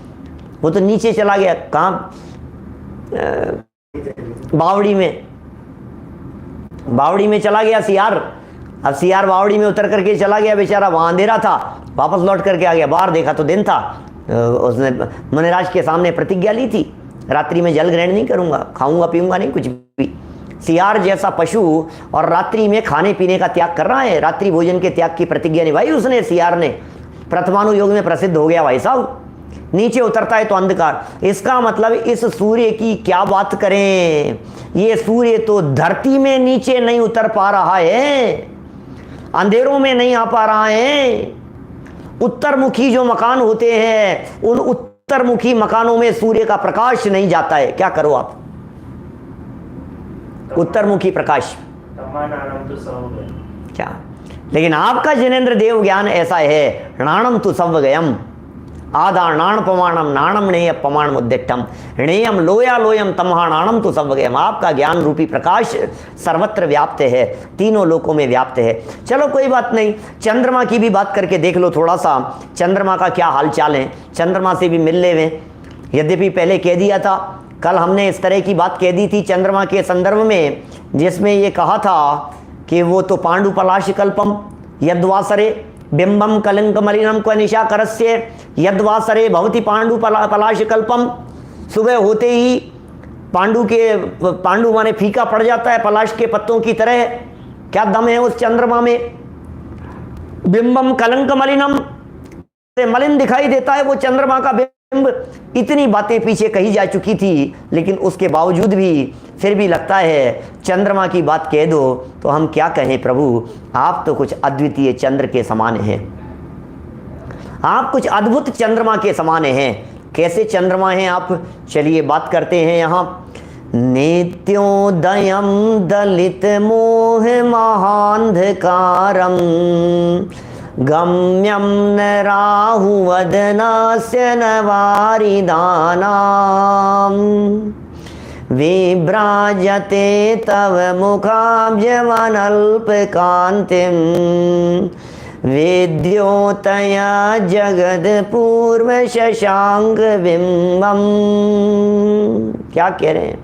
वो तो नीचे चला गया, कहाँ, बावड़ी में चला गया सियार। अब सियार बावड़ी में उतर करके चला गया बेचारा, वहां अंधेरा था, वापस लौट करके आ गया, बाहर देखा तो दिन था। उसने मुनिराज के सामने प्रतिज्ञा ली थी, रात्रि में जल ग्रहण नहीं करूंगा, खाऊंगा पीऊंगा नहीं कुछ भी। सियार जैसा पशु और रात्रि में खाने पीने का त्याग कर रहा है, रात्रि भोजन के त्याग की प्रतिज्ञा निभाई उसने, सियार ने। प्रथमानुयोग में प्रसिद्ध हो गया भाई साहब। नीचे उतरता है तो अंधकार। इसका मतलब इस सूर्य की क्या बात करें, ये सूर्य तो धरती में नीचे नहीं उतर पा रहा है, अंधेरों में नहीं आ पा रहा है। उत्तरमुखी जो मकान होते हैं, उन उत्तरमुखी मकानों में सूर्य का प्रकाश नहीं जाता है। क्या करो आप, उत्तरमुखी प्रकाश क्या। लेकिन आपका जिनेंद्र देव ज्ञान ऐसा है, नाणम तु सव्वगयम आधा नाण पमाणम नाणम नेय पमाण मुद्दिष्टम णेयम लोया लोयम तमहा नाणम तु सव्वगयम। आपका ज्ञान रूपी प्रकाश सर्वत्र व्याप्त है, तीनों लोकों में व्याप्त है। चलो कोई बात नहीं, चंद्रमा की भी बात करके देख लो थोड़ा सा, चंद्रमा का क्या हाल चाल है, चंद्रमा से भी मिल ले वे। यद्यपि पहले कह दिया था, कल हमने इस तरह की बात कह दी थी चंद्रमा के संदर्भ में, जिसमें ये कहा था कि वो तो पांडु पलाश कल्पम यद्वासरे बिंबम कलिंग मलिनम क्व निशा करस्य यद्वासरे भवति पांडु पलाश कल्पम। सुबह होते ही पांडु माने फीका पड़ जाता है पलाश के पत्तों की तरह। क्या दम है उस चंद्रमा में। बिंबम कलंक मलिनम, मलिन दिखाई देता है वो चंद्रमा का बिंब। इतनी बातें पीछे कही जा चुकी थी, लेकिन उसके बावजूद भी फिर भी लगता है चंद्रमा की बात कह दो तो हम क्या कहें प्रभु, आप तो कुछ अद्वितीय चंद्र के समान हैं, आप कुछ अद्भुत चंद्रमा के समान हैं। कैसे चंद्रमा हैं आप, चलिए बात करते हैं यहाँ। नित्योदयम दलित मोह महांधकारम गम्यम न राहु वदनास्य न वारिदानाम विभ्राजते तव मुखाब्जवनल्पकान्तिं विद्योतया जगदपूर्व शशांक बिंबम। क्या कह रहे हैं,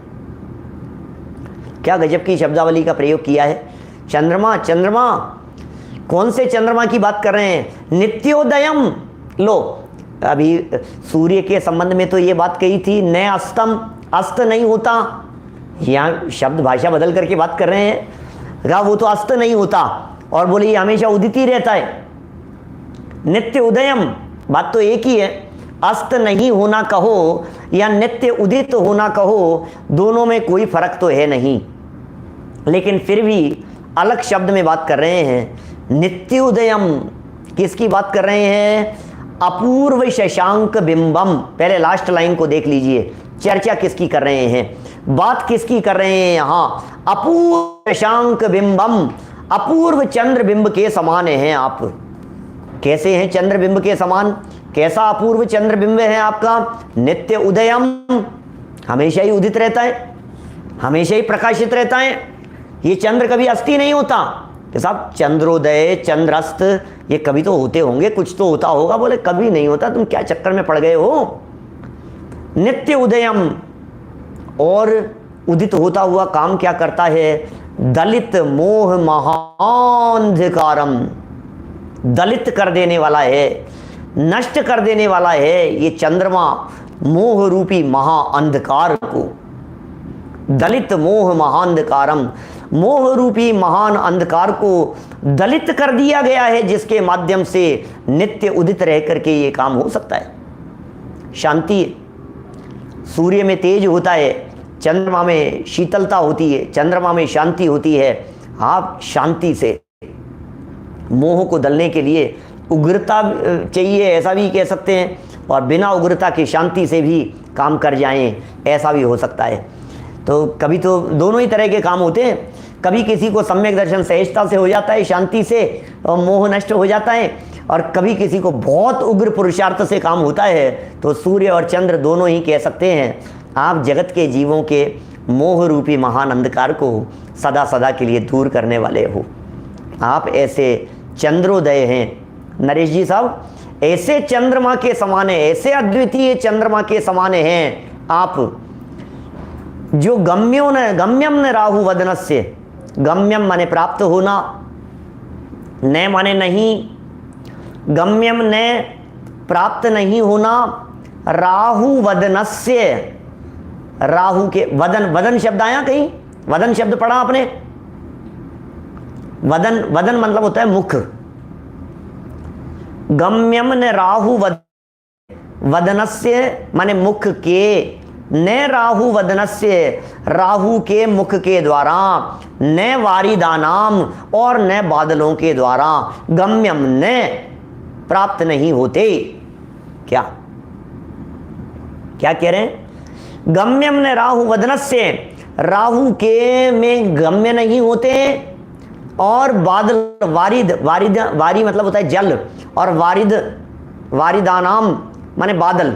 क्या गजब की शब्दावली का प्रयोग किया है। चंद्रमा, चंद्रमा, कौन से चंद्रमा की बात कर रहे हैं। नित्योदयम, लो अभी सूर्य के संबंध में तो ये बात कही थी, न अस्तम, अस्त नहीं होता। यहाँ शब्द भाषा बदल करके बात कर रहे हैं, कहा वो तो अस्त नहीं होता, और बोले ये हमेशा उदित ही रहता है। नित्य उदयम, बात तो एक ही है, अस्त नहीं होना कहो या नित्य उदित होना कहो, दोनों में कोई फर्क तो है नहीं, लेकिन फिर भी अलग शब्द में बात कर रहे हैं। नित्योदयम किसकी बात कर रहे हैं, अपूर्व शशांक बिंबम। पहले लास्ट लाइन को देख लीजिए, चर्चा किसकी कर रहे हैं, बात किसकी कर रहे हैं यहाँ। अपूर्व शशांक बिंबम, अपूर्व चंद्र बिंब के समान हैं आप। कैसे हैं चंद्र बिंब के समान, कैसा अपूर्व चंद्र बिंब है आपका। नित्य उदयम, हमेशा ही उदित रहता है, हमेशा ही प्रकाशित रहता है। ये चंद्र कभी अस्थि नहीं होता कि साहब चंद्रोदय चंद्रस्त ये कभी तो होते होंगे, कुछ तो होता होगा, बोले कभी नहीं होता, तुम क्या चक्कर में पड़ गए हो। नित्य उदयम, और उदित होता हुआ काम क्या करता है? दलित मोह महांधकारम, दलित कर देने वाला है, नष्ट कर देने वाला है ये चंद्रमा मोह रूपी महाअंधकार को। दलित मोह महाअंधकारम, मोह रूपी महान अंधकार को दलित कर दिया गया है, जिसके माध्यम से नित्य उदित रह करके ये काम हो सकता है। शांति, सूर्य में तेज होता है, चंद्रमा में शीतलता होती है, चंद्रमा में शांति होती है। आप शांति से मोह को दलने के लिए उग्रता चाहिए, ऐसा भी कह सकते हैं, और बिना उग्रता की शांति से भी काम कर जाएं, ऐसा भी हो सकता है। तो कभी तो दोनों ही तरह के काम होते हैं, कभी किसी को सम्यक दर्शन सहजता से हो जाता है, शांति से, और मोह नष्ट हो जाता है, और कभी किसी को बहुत उग्र पुरुषार्थ से काम होता है। तो सूर्य और चंद्र दोनों ही कह सकते हैं आप जगत के जीवों के मोह रूपी महान अंधकार को सदा सदा के लिए दूर करने वाले हो। आप ऐसे चंद्रोदय हैं नरेश जी साहब, ऐसे चंद्रमा के समान है, ऐसे अद्वितीय चंद्रमा के समान हैं आप, जो गम्यम न राहु वदनस्य, गम्यम माने प्राप्त होना, न माने नहीं, गम्यम न प्राप्त नहीं होना, राहु वदनस्य, राहु के वदन, वदन शब्द आया कहीं? वदन शब्द पढ़ा आपने? वदन, वदन मतलब होता है मुख। गम्यम न राहु वदनस्य माने मुख के, न राहु वदनस्य, राहु के मुख के द्वारा, न वारिदानाम और न बादलों के द्वारा, गम्यम न प्राप्त नहीं होते। क्या क्या कह रहे हैं? गम्यम न राहु वदनस्य, राहु के में गम्य नहीं होते, और बादल वारिद, वारी मतलब होता है जल, और वारिदानाम माने बादल,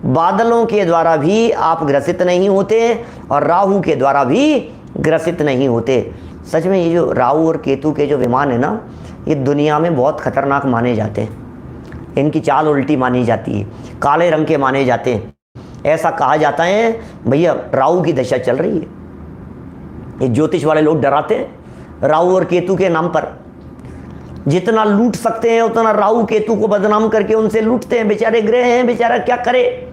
बादलों के द्वारा भी आप ग्रसित नहीं होते, और राहु के द्वारा भी ग्रसित नहीं होते। सच में ये जो राहु और केतु के जो विमान है ना, ये दुनिया में बहुत खतरनाक माने जाते हैं। इनकी चाल उल्टी मानी जाती है, काले रंग के माने जाते हैं। ऐसा कहा जाता है भैया राहु की दशा चल रही है। ये ज्योतिष वाले लोग डराते हैं राहु और केतु के नाम पर, जितना लूट सकते हैं उतना राहु केतु को बदनाम करके उनसे लूटते हैं। बेचारे ग्रह हैं, बेचारा क्या करे।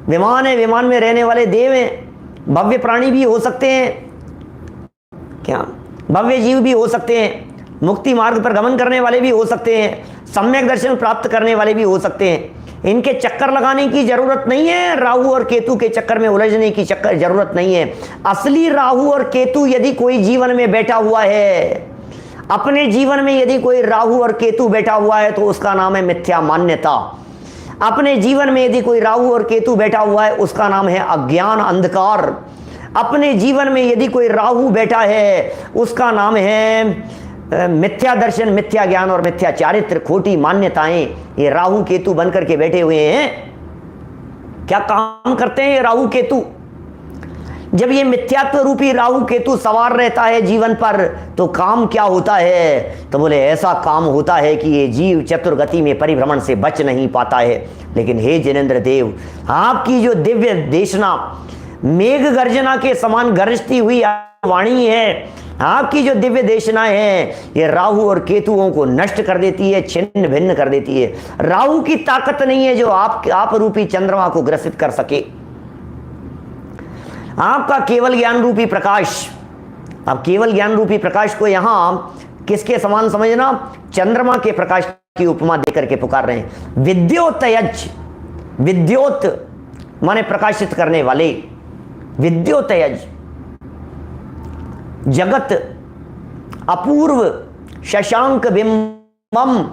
विमान है, विमान में रहने वाले देव हैं, भव्य प्राणी भी हो सकते हैं, क्या भव्य जीव भी हो सकते हैं, मुक्ति मार्ग पर गमन करने वाले भी हो सकते हैं, सम्यक दर्शन प्राप्त करने वाले भी हो सकते हैं। इनके चक्कर लगाने की जरूरत नहीं है, राहु और केतु के चक्कर में उलझने की जरूरत नहीं है। असली राहु और केतु यदि कोई जीवन में बैठा हुआ है, अपने जीवन में यदि कोई राहु और केतु बैठा हुआ है, तो उसका नाम है मिथ्या मान्यता। अपने जीवन में यदि कोई राहु और केतु बैठा हुआ है, उसका नाम है अज्ञान अंधकार। अपने जीवन में यदि कोई राहु बैठा है, उसका नाम है मिथ्या दर्शन, मिथ्या ज्ञान और मिथ्या चारित्र, खोटी मान्यताएं। ये राहु केतु बनकर के बैठे हुए हैं। क्या काम करते हैं ये राहु केतु? जब ये मिथ्यात्व रूपी राहु केतु सवार रहता है जीवन पर, तो काम क्या होता है? तो बोले ऐसा काम होता है कि ये जीव चतुर्गति में परिभ्रमण से बच नहीं पाता है। लेकिन हे जिनेंद्र देव, आपकी जो दिव्य देशना मेघ गर्जना के समान गरजती हुई वाणी है, आपकी जो दिव्य देशना है, ये राहु और केतुओं को नष्ट कर देती है, छिन्न भिन्न कर देती है। राहु की ताकत नहीं है जो आप रूपी चंद्रमा को ग्रसित कर सके। आपका केवल ज्ञान रूपी प्रकाश, आप केवल ज्ञान रूपी प्रकाश को यहां किसके समान समझना? चंद्रमा के प्रकाश की उपमा देकर के पुकार रहे हैं। विद्योतयज, विद्योत माने प्रकाशित करने वाले, विद्योतयज, जगत अपूर्व शशांक बिंबम।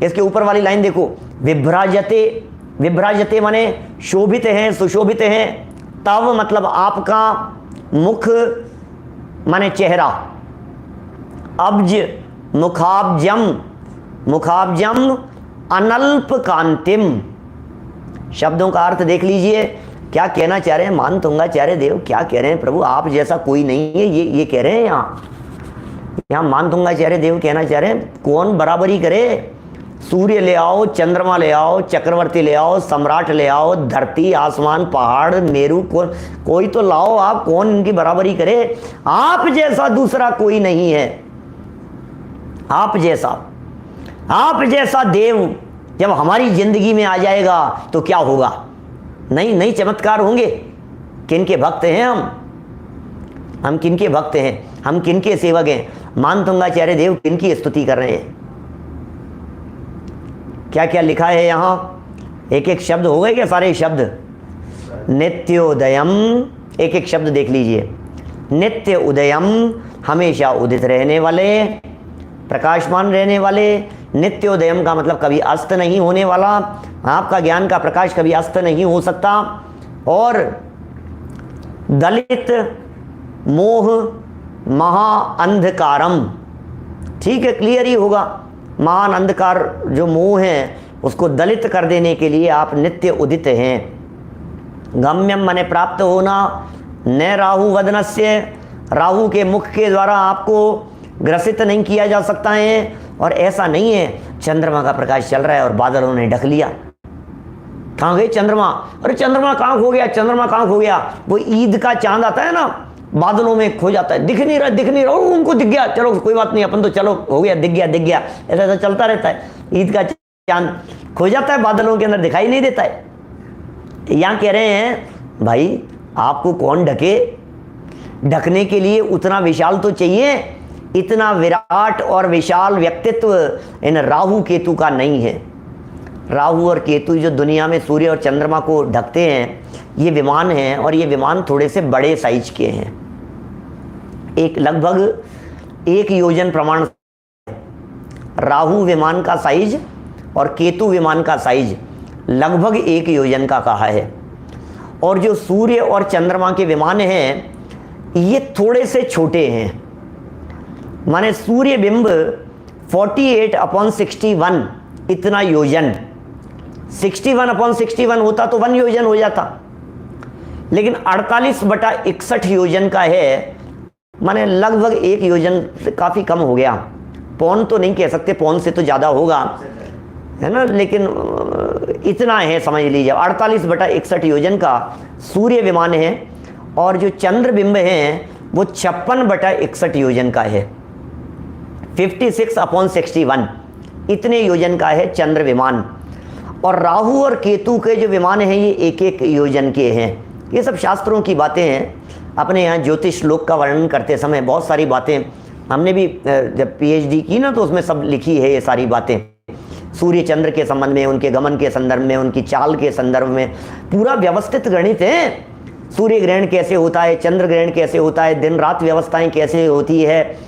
इसके ऊपर वाली लाइन देखो, विभ्राजते, विभ्राजते माने शोभित हैं, सुशोभित हैं। तव मतलब आपका, मुख माने चेहरा, अब्ज मुखाब्जम, मुखाब्जम अनल्प कांतिम। शब्दों का अर्थ देख लीजिए, क्या कहना चाह रहे हैं मान तुंगाचार्य देव? क्या कह रहे हैं प्रभु? आप जैसा कोई नहीं है, ये कह रहे हैं यहाँ मान तुंगाचार्य देव कहना चाह रहे हैं कौन बराबरी करे? सूर्य ले आओ, चंद्रमा ले आओ, चक्रवर्ती ले आओ, सम्राट ले आओ, धरती, आसमान, पहाड़, मेरू, कोई तो लाओ आप, कौन इनकी बराबरी करे? आप जैसा दूसरा कोई नहीं है। आप जैसा देव जब हमारी जिंदगी में आ जाएगा तो क्या होगा? नई चमत्कार होंगे। किनके भक्त हैं हम किनके भक्त हैं? हम किनके सेवक हैं? मानतुंगाचार्य देव किनकी स्तुति कर रहे हैं? क्या क्या लिखा है यहाँ? एक एक शब्द हो गए क्या? सारे शब्द। नित्योदयम, एक एक शब्द देख लीजिए। नित्य उदयम, हमेशा उदित रहने वाले, प्रकाशमान रहने वाले। नित्योदयम का मतलब कभी अस्त नहीं होने वाला। आपका ज्ञान का प्रकाश कभी अस्त नहीं हो सकता। और दलित मोह महा अंधकारम, ठीक है, क्लियर ही होगा। महान अंधकार जो मोह है उसको दलित कर देने के लिए आप नित्य उदित हैं। गम्यम माने प्राप्त होना, न राहु वदनस्य, राहु के मुख के द्वारा आपको ग्रसित नहीं किया जा सकता है। और ऐसा नहीं है चंद्रमा का प्रकाश चल रहा है और बादलों ने ढक लिया। कहाँ गए चंद्रमा? अरे चंद्रमा कहाँ खो गया? चंद्रमा कहाँ खो गया? वो ईद का चांद आता है ना, बादलों में खो जाता है, दिख नहीं रहा, उनको दिख गया, चलो कोई बात नहीं, अपन तो चलो हो गया, दिख गया, ऐसा चलता रहता है। ईद का चांद खो जाता है, बादलों के अंदर दिखाई नहीं देता है। यहाँ कह रहे हैं भाई आपको कौन ढके? ढकने के लिए उतना विशाल तो चाहिए। इतना विराट और विशाल व्यक्तित्व इन राहु केतु का नहीं है। राहु और केतु जो दुनिया में सूर्य और चंद्रमा को ढकते हैं, ये विमान हैं, और ये विमान थोड़े से बड़े साइज के हैं। एक लगभग 1 योजन प्रमाण राहु विमान का साइज और केतु विमान का साइज लगभग 1 योजन का कहा है। और जो सूर्य और चंद्रमा के विमान हैं ये थोड़े से छोटे हैं। माने सूर्य बिंब 48/61 इतना योजन, 61/61 होता तो 1 योजन हो जाता, लेकिन 48/61 योजन का है। माने लगभग 1 योजन से काफ़ी कम हो गया। पौन तो नहीं कह सकते, पौन से तो ज़्यादा होगा, है ना, लेकिन इतना है समझ लीजिए। 48/61 योजन का सूर्य विमान है और जो चंद्र बिंब है वो 56/61 योजन का है। 56/61 इतने योजन का है चंद्र विमान। और राहु और केतु के जो विमान हैं ये 1-1 योजन के हैं। ये सब शास्त्रों की बातें हैं। अपने यहाँ ज्योतिष श्लोक का वर्णन करते समय बहुत सारी बातें हमने भी जब PhD की ना तो उसमें सब लिखी है ये सारी बातें। सूर्य चंद्र के संबंध में, उनके गमन के संदर्भ में, उनकी चाल के संदर्भ में पूरा व्यवस्थित गणित है। सूर्य ग्रहण कैसे होता है, चंद्र ग्रहण कैसे होता है, दिन रात व्यवस्थाएं कैसे होती है।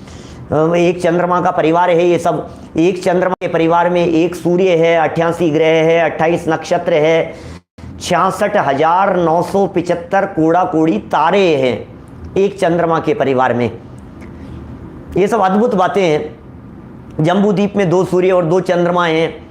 एक चंद्रमा का परिवार है ये सब। एक चंद्रमा के परिवार में 1 सूर्य है, 88 ग्रह है, 28 नक्षत्र है, 66,975 कोड़ा कोड़ी तारे हैं एक चंद्रमा के परिवार में। ये सब अद्भुत बातें हैं। जम्बू द्वीप में 2 सूर्य और 2 चंद्रमा हैं,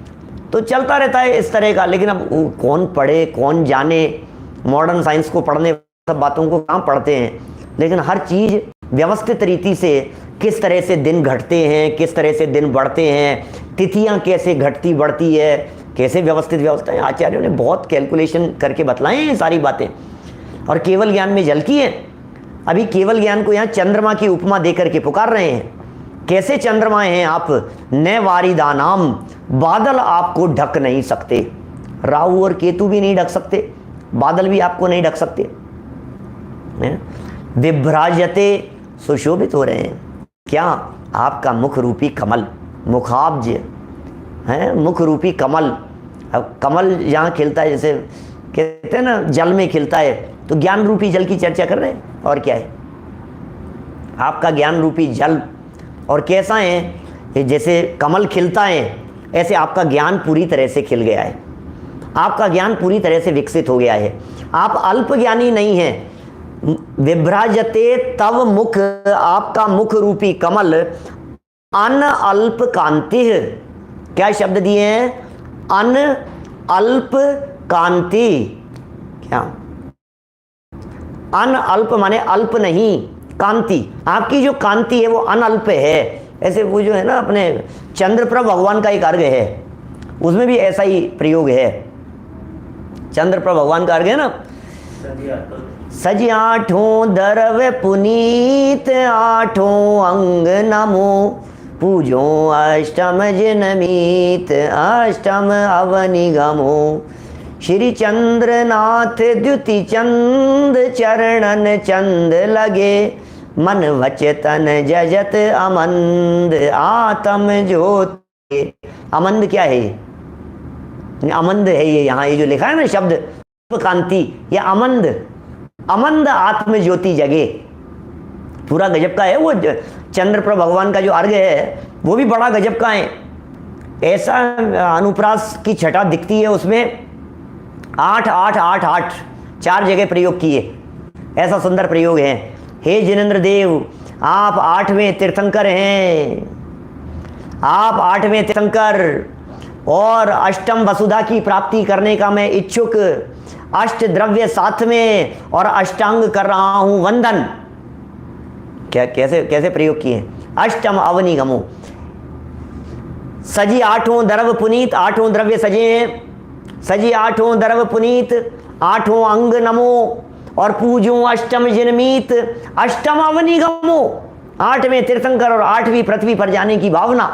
तो चलता रहता है इस तरह का। लेकिन अब कौन पढ़े, कौन जाने, मॉडर्न साइंस को पढ़ने सब बातों को कहाँ पढ़ते हैं। लेकिन हर चीज़ व्यवस्थित रीति से, किस तरह से दिन घटते हैं, किस तरह से दिन बढ़ते हैं, तिथियां कैसे घटती बढ़ती है, कैसे व्यवस्थित व्यवस्थाएं, आचार्यों ने बहुत कैलकुलेशन करके बतलाए हैं ये सारी बातें। और केवल ज्ञान में झलकी है। अभी केवल ज्ञान को यहाँ चंद्रमा की उपमा देकर के पुकार रहे हैं। कैसे चंद्रमा हैं आप? न वारिदानाम, बादल आपको ढक नहीं सकते। राहु और केतु भी नहीं ढक सकते, बादल भी आपको नहीं ढक सकते। विभ्राजते, सुशोभित हो रहे हैं। क्या? आपका मुख रूपी कमल, मुखाब्ज है, मुख रूपी कमल। अब कमल जहाँ खिलता है, जैसे कहते हैं ना जल में खिलता है, तो ज्ञान रूपी जल की चर्चा कर रहे हैं। और क्या है? आपका ज्ञान रूपी जल। और कैसा है? जैसे कमल खिलता है ऐसे आपका ज्ञान पूरी तरह से खिल गया है। आपका ज्ञान पूरी तरह से विकसित हो गया है। आप अल्प ज्ञानी नहीं हैं। विभ्राजते तव मुख, आपका मुख रूपी कमल अन अल्प कांति। क्या शब्द दिए हैं? अन अल्प कांति। क्या? अन अल्प माने अल्प नहीं, कांति। आपकी जो कांति है वो अनअल्प है। ऐसे वो जो है ना अपने चंद्र पर भगवान का एक अर्घ है, उसमें भी ऐसा ही प्रयोग है। चंद्र पर भगवान का अर्घ है ना, सजी आठों दरव पुनीत आठों अंग नमो पूजो अष्टम जनमीत अष्टम अवनिगमो श्री चंद्रनाथ द्युति चंद चरणन चंद लगे मन वचतन जजत अमंद आत्म ज्योति। अमंद क्या है? अमंद है ये, यहाँ ये जो लिखा है ना शब्द कांति, ये अमंद, अमंद आत्म ज्योति जगे। पूरा गजब का है वो चंद्र पर भगवान का जो अर्घ है वो भी बड़ा गजब का है। ऐसा अनुप्रास की छटा दिखती है उसमें, 8 8 8 8 4 जगह प्रयोग किए, ऐसा सुंदर प्रयोग है। हे जिनेंद्र देव, आप 8वें तीर्थंकर हैं, आप 8वें तीर्थंकर, और अष्टम वसुधा की प्राप्ति करने का मैं इच्छुक, अष्ट द्रव्य साथ में और अष्टांग कर रहा हूं वंदन। क्या कैसे कैसे प्रयोग किए? अष्टम अवनिगमो, सजी आठों द्रव पुनीत, 8 द्रव्य सजे हैं, सजी 8 द्रव पुनीत 8 अंग नमो और पूजो अष्टम जिनमीत अष्टम अवनिगमो, 8वें तीर्थंकर और 8वीं पृथ्वी पर जाने की भावना।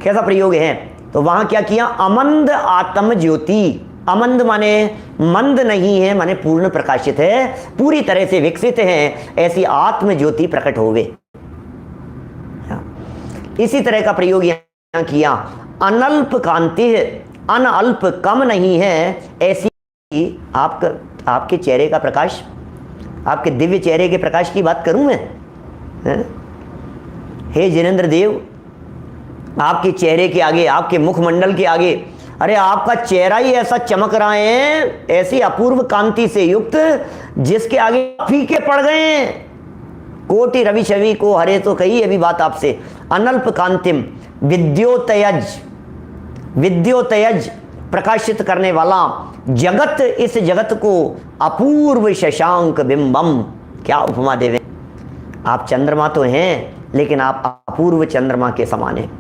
कैसा प्रयोग है? तो वहां क्या किया? अमंद आत्म ज्योति। अमंद माने मंद नहीं है, माने पूर्ण प्रकाशित है, पूरी तरह से विकसित है, ऐसी आत्म ज्योति प्रकट हो गए। इसी तरह का प्रयोग यहां किया। अनल्प कांति है, अनअल्प कम नहीं है, ऐसी आपके चेहरे का प्रकाश, आपके दिव्य चेहरे के प्रकाश की बात करूं मैं? हे जिनेंद्र देव, आपके चेहरे के आगे, आपके मुखमंडल के आगे, अरे आपका चेहरा ही ऐसा चमक रहा है, ऐसी अपूर्व कांति से युक्त, जिसके आगे फीके पड़ गए हैं। कोटि रवि छवि को हरे तो कही अभी बात आपसे। अनल्प कांतिम विद्योतयज, विद्योतयज प्रकाशित करने वाला जगत, इस जगत को अपूर्व शशांक बिंबम। क्या उपमा देवे? आप चंद्रमा तो हैं, लेकिन आप अपूर्व चंद्रमा के समान हैं।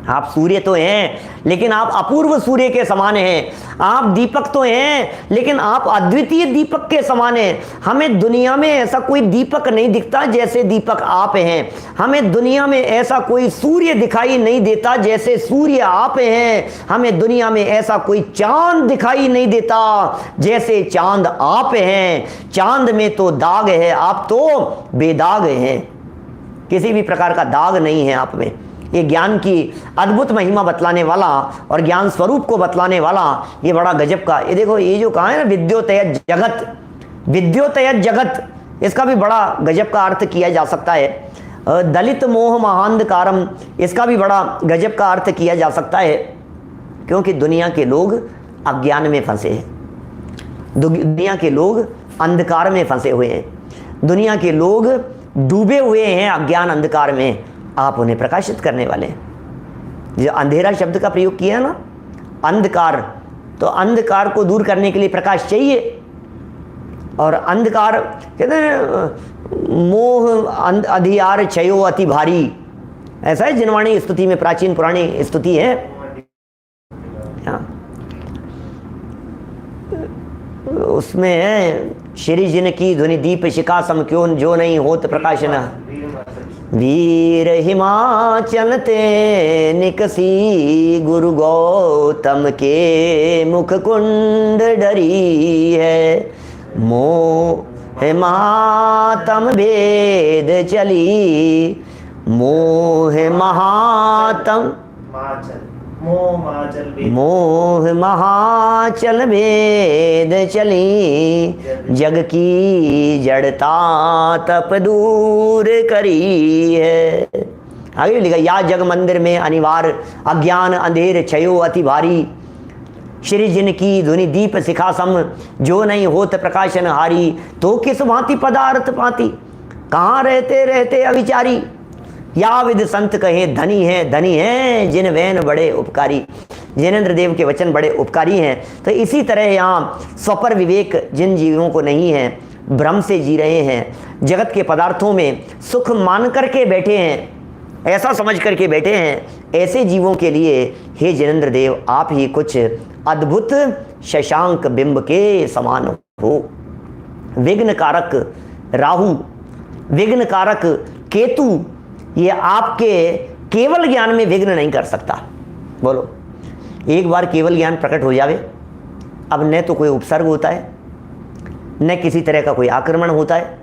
आप सूर्य तो हैं, लेकिन आप अपूर्व सूर्य के समान हैं। आप दीपक तो हैं, लेकिन आप अद्वितीय दीपक के समान हैं। हमें दुनिया में ऐसा कोई दीपक नहीं दिखता जैसे दीपक आप हैं। हमें दुनिया में ऐसा कोई सूर्य दिखाई नहीं देता जैसे सूर्य आप हैं। हमें दुनिया में ऐसा कोई चांद दिखाई नहीं देता जैसे चांद आप हैं। चांद में तो दाग है, आप तो बेदाग हैं, किसी भी प्रकार का दाग नहीं है आप में। ये ज्ञान की अद्भुत महिमा बतलाने वाला और ज्ञान स्वरूप को बतलाने वाला ये बड़ा गजब का। ये देखो, ये जो कहा है ना विद्योतयज जगत, विद्योतयज जगत, इसका भी बड़ा गजब का अर्थ किया जा सकता है। दलित मोह महांधकारम, इसका भी बड़ा गजब का अर्थ किया जा सकता है, क्योंकि दुनिया के लोग अज्ञान में फंसे हैं, दुनिया के लोग अंधकार में फंसे हुए हैं, दुनिया के लोग डूबे हुए हैं अज्ञान अंधकार में। आप उन्हें प्रकाशित करने वाले हैं। जो अंधेरा शब्द का प्रयोग किया है ना, अंधकार, तो अंधकार को दूर करने के लिए प्रकाश चाहिए। और अंधकार कहते हैं मोह अधियार क्षयो अति भारी, ऐसा है जिनवाणी स्तुति में, प्राचीन पुरानी स्तुति है। उसमें है श्री जिन की ध्वनि दीप शिखा सम क्यों जो नहीं होत प्रकाशन। वीर हिमाचल ते निकसी गुरु गौतम के मुख कुंड डरी है। मोह महातम भेद चली, मोह महातम मोह महाचल भेद चली, जग की जड़ता तप दूर करी है। आगे लिखा, या जग मंदिर में अनिवार्य अज्ञान अंधेर क्षयो अति भारी, श्री जिन की धुनि दीप शिखा सम जो नहीं होत प्रकाशन हारी। तो किस भांति पदार्थ पाती, कहाँ रहते रहते अविचारी, या विद संत कहे धनी है, धनी है जिन वैन बड़े उपकारी। जिनेंद्र देव के वचन बड़े उपकारी हैं। तो इसी तरह यहाँ स्वपर विवेक जिन जीवों को नहीं है, भ्रम से जी रहे हैं, जगत के पदार्थों में सुख मान करके बैठे हैं, ऐसा समझ करके बैठे हैं। ऐसे जीवों के लिए हे जिनेंद्र देव आप ही कुछ अद्भुत शशांक बिंब के समान हो। विघ्न कारक राहु, विघ्न कारक केतु, ये आपके केवल ज्ञान में विघ्न नहीं कर सकता। बोलो, एक बार केवल ज्ञान प्रकट हो जावे, अब न तो कोई उपसर्ग होता है, न किसी तरह का कोई आक्रमण होता है,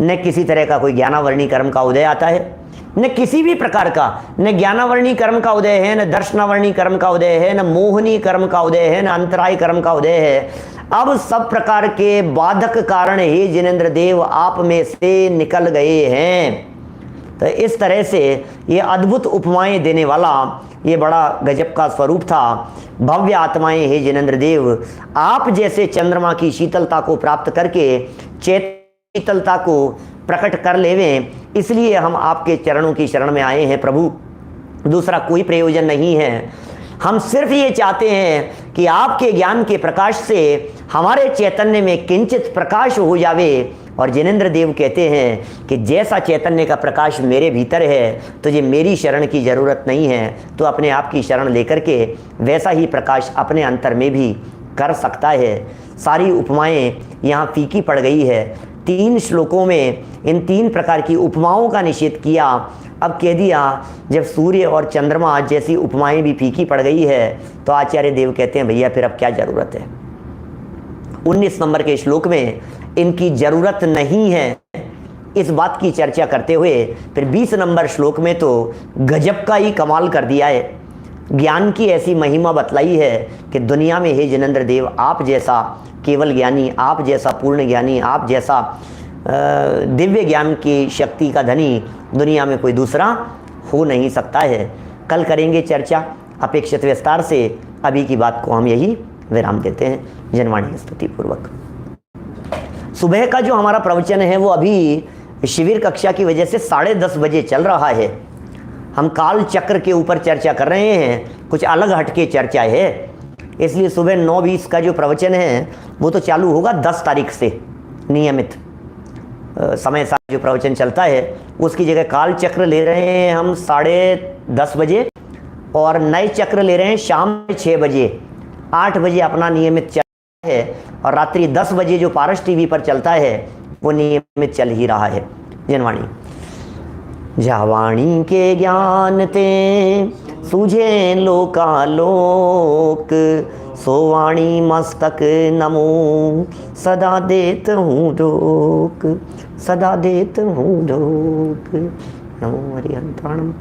न किसी तरह का कोई ज्ञानावर्णी कर्म का उदय आता है, न किसी भी प्रकार का, न ज्ञानावर्णी कर्म का उदय है, न दर्शनावर्णी कर्म का उदय है, न मोहनी कर्म का उदय है, न अंतराय कर्म का उदय है। अब सब प्रकार के बाधक कारण हे जिनेंद्र देव आप में से निकल गए हैं। तो इस तरह से ये अद्भुत उपमाएं देने वाला ये बड़ा गजब का स्वरूप था। भव्य आत्माएं हे जिनेंद्र देव, आप जैसे चंद्रमा की शीतलता को प्राप्त करके शीतलता को प्रकट कर लेवें, इसलिए हम आपके चरणों की शरण में आए हैं प्रभु। दूसरा कोई प्रयोजन नहीं है। हम सिर्फ ये चाहते हैं कि आपके ज्ञान के प्रकाश से हमारे चैतन्य में किंचित प्रकाश हो जावे। और जिनेंद्र देव कहते हैं कि जैसा चैतन्य का प्रकाश मेरे भीतर है, तुझे मेरी शरण की ज़रूरत नहीं है, तो अपने आप की शरण लेकर के वैसा ही प्रकाश अपने अंतर में भी कर सकता है। सारी उपमाएं यहाँ फीकी पड़ गई है। 3 श्लोकों में इन 3 प्रकार की उपमाओं का निषेध किया। अब कह दिया जब सूर्य और चंद्रमा जैसी उपमाएं भी फीकी पड़ गई है, तो आचार्य देव कहते हैं भैया फिर अब क्या ज़रूरत है। 19 नंबर के श्लोक में इनकी ज़रूरत नहीं है, इस बात की चर्चा करते हुए फिर 20 नंबर श्लोक में तो गजब का ही कमाल कर दिया है। ज्ञान की ऐसी महिमा बतलाई है कि दुनिया में हे जिनेंद्र देव आप जैसा केवल ज्ञानी, आप जैसा पूर्ण ज्ञानी, आप जैसा दिव्य ज्ञान की शक्ति का धनी दुनिया में कोई दूसरा हो नहीं सकता है। कल करेंगे चर्चा अपेक्षित विस्तार से। अभी की बात को हम यही विराम देते हैं जनवाणी स्तुति पूर्वक। सुबह का जो हमारा प्रवचन है वो अभी शिविर कक्षा की वजह से 10:30 बजे चल रहा है। हम काल चक्र के ऊपर चर्चा कर रहे हैं, कुछ अलग हटके चर्चा है, इसलिए सुबह 9:20 का जो प्रवचन है वो तो चालू होगा 10 तारीख से नियमित समय साथ जो प्रवचन चलता है उसकी जगह काल चक्र ले रहे हैं हम 10:30 बजे, और नए चक्र ले रहे हैं शाम 6 बजे। 8 बजे अपना नियमित चलता है, और रात्रि 10 बजे जो पारस टीवी पर चलता है वो नियमित चल ही रहा है। जनवाणी। जावाणी के ज्ञान ते सूझे लोकालोक, सोवाणी मस्तक नमो सदा देत हूँ ढोक, सदा देत हूँ ढोक। नमो हरिहंताणम।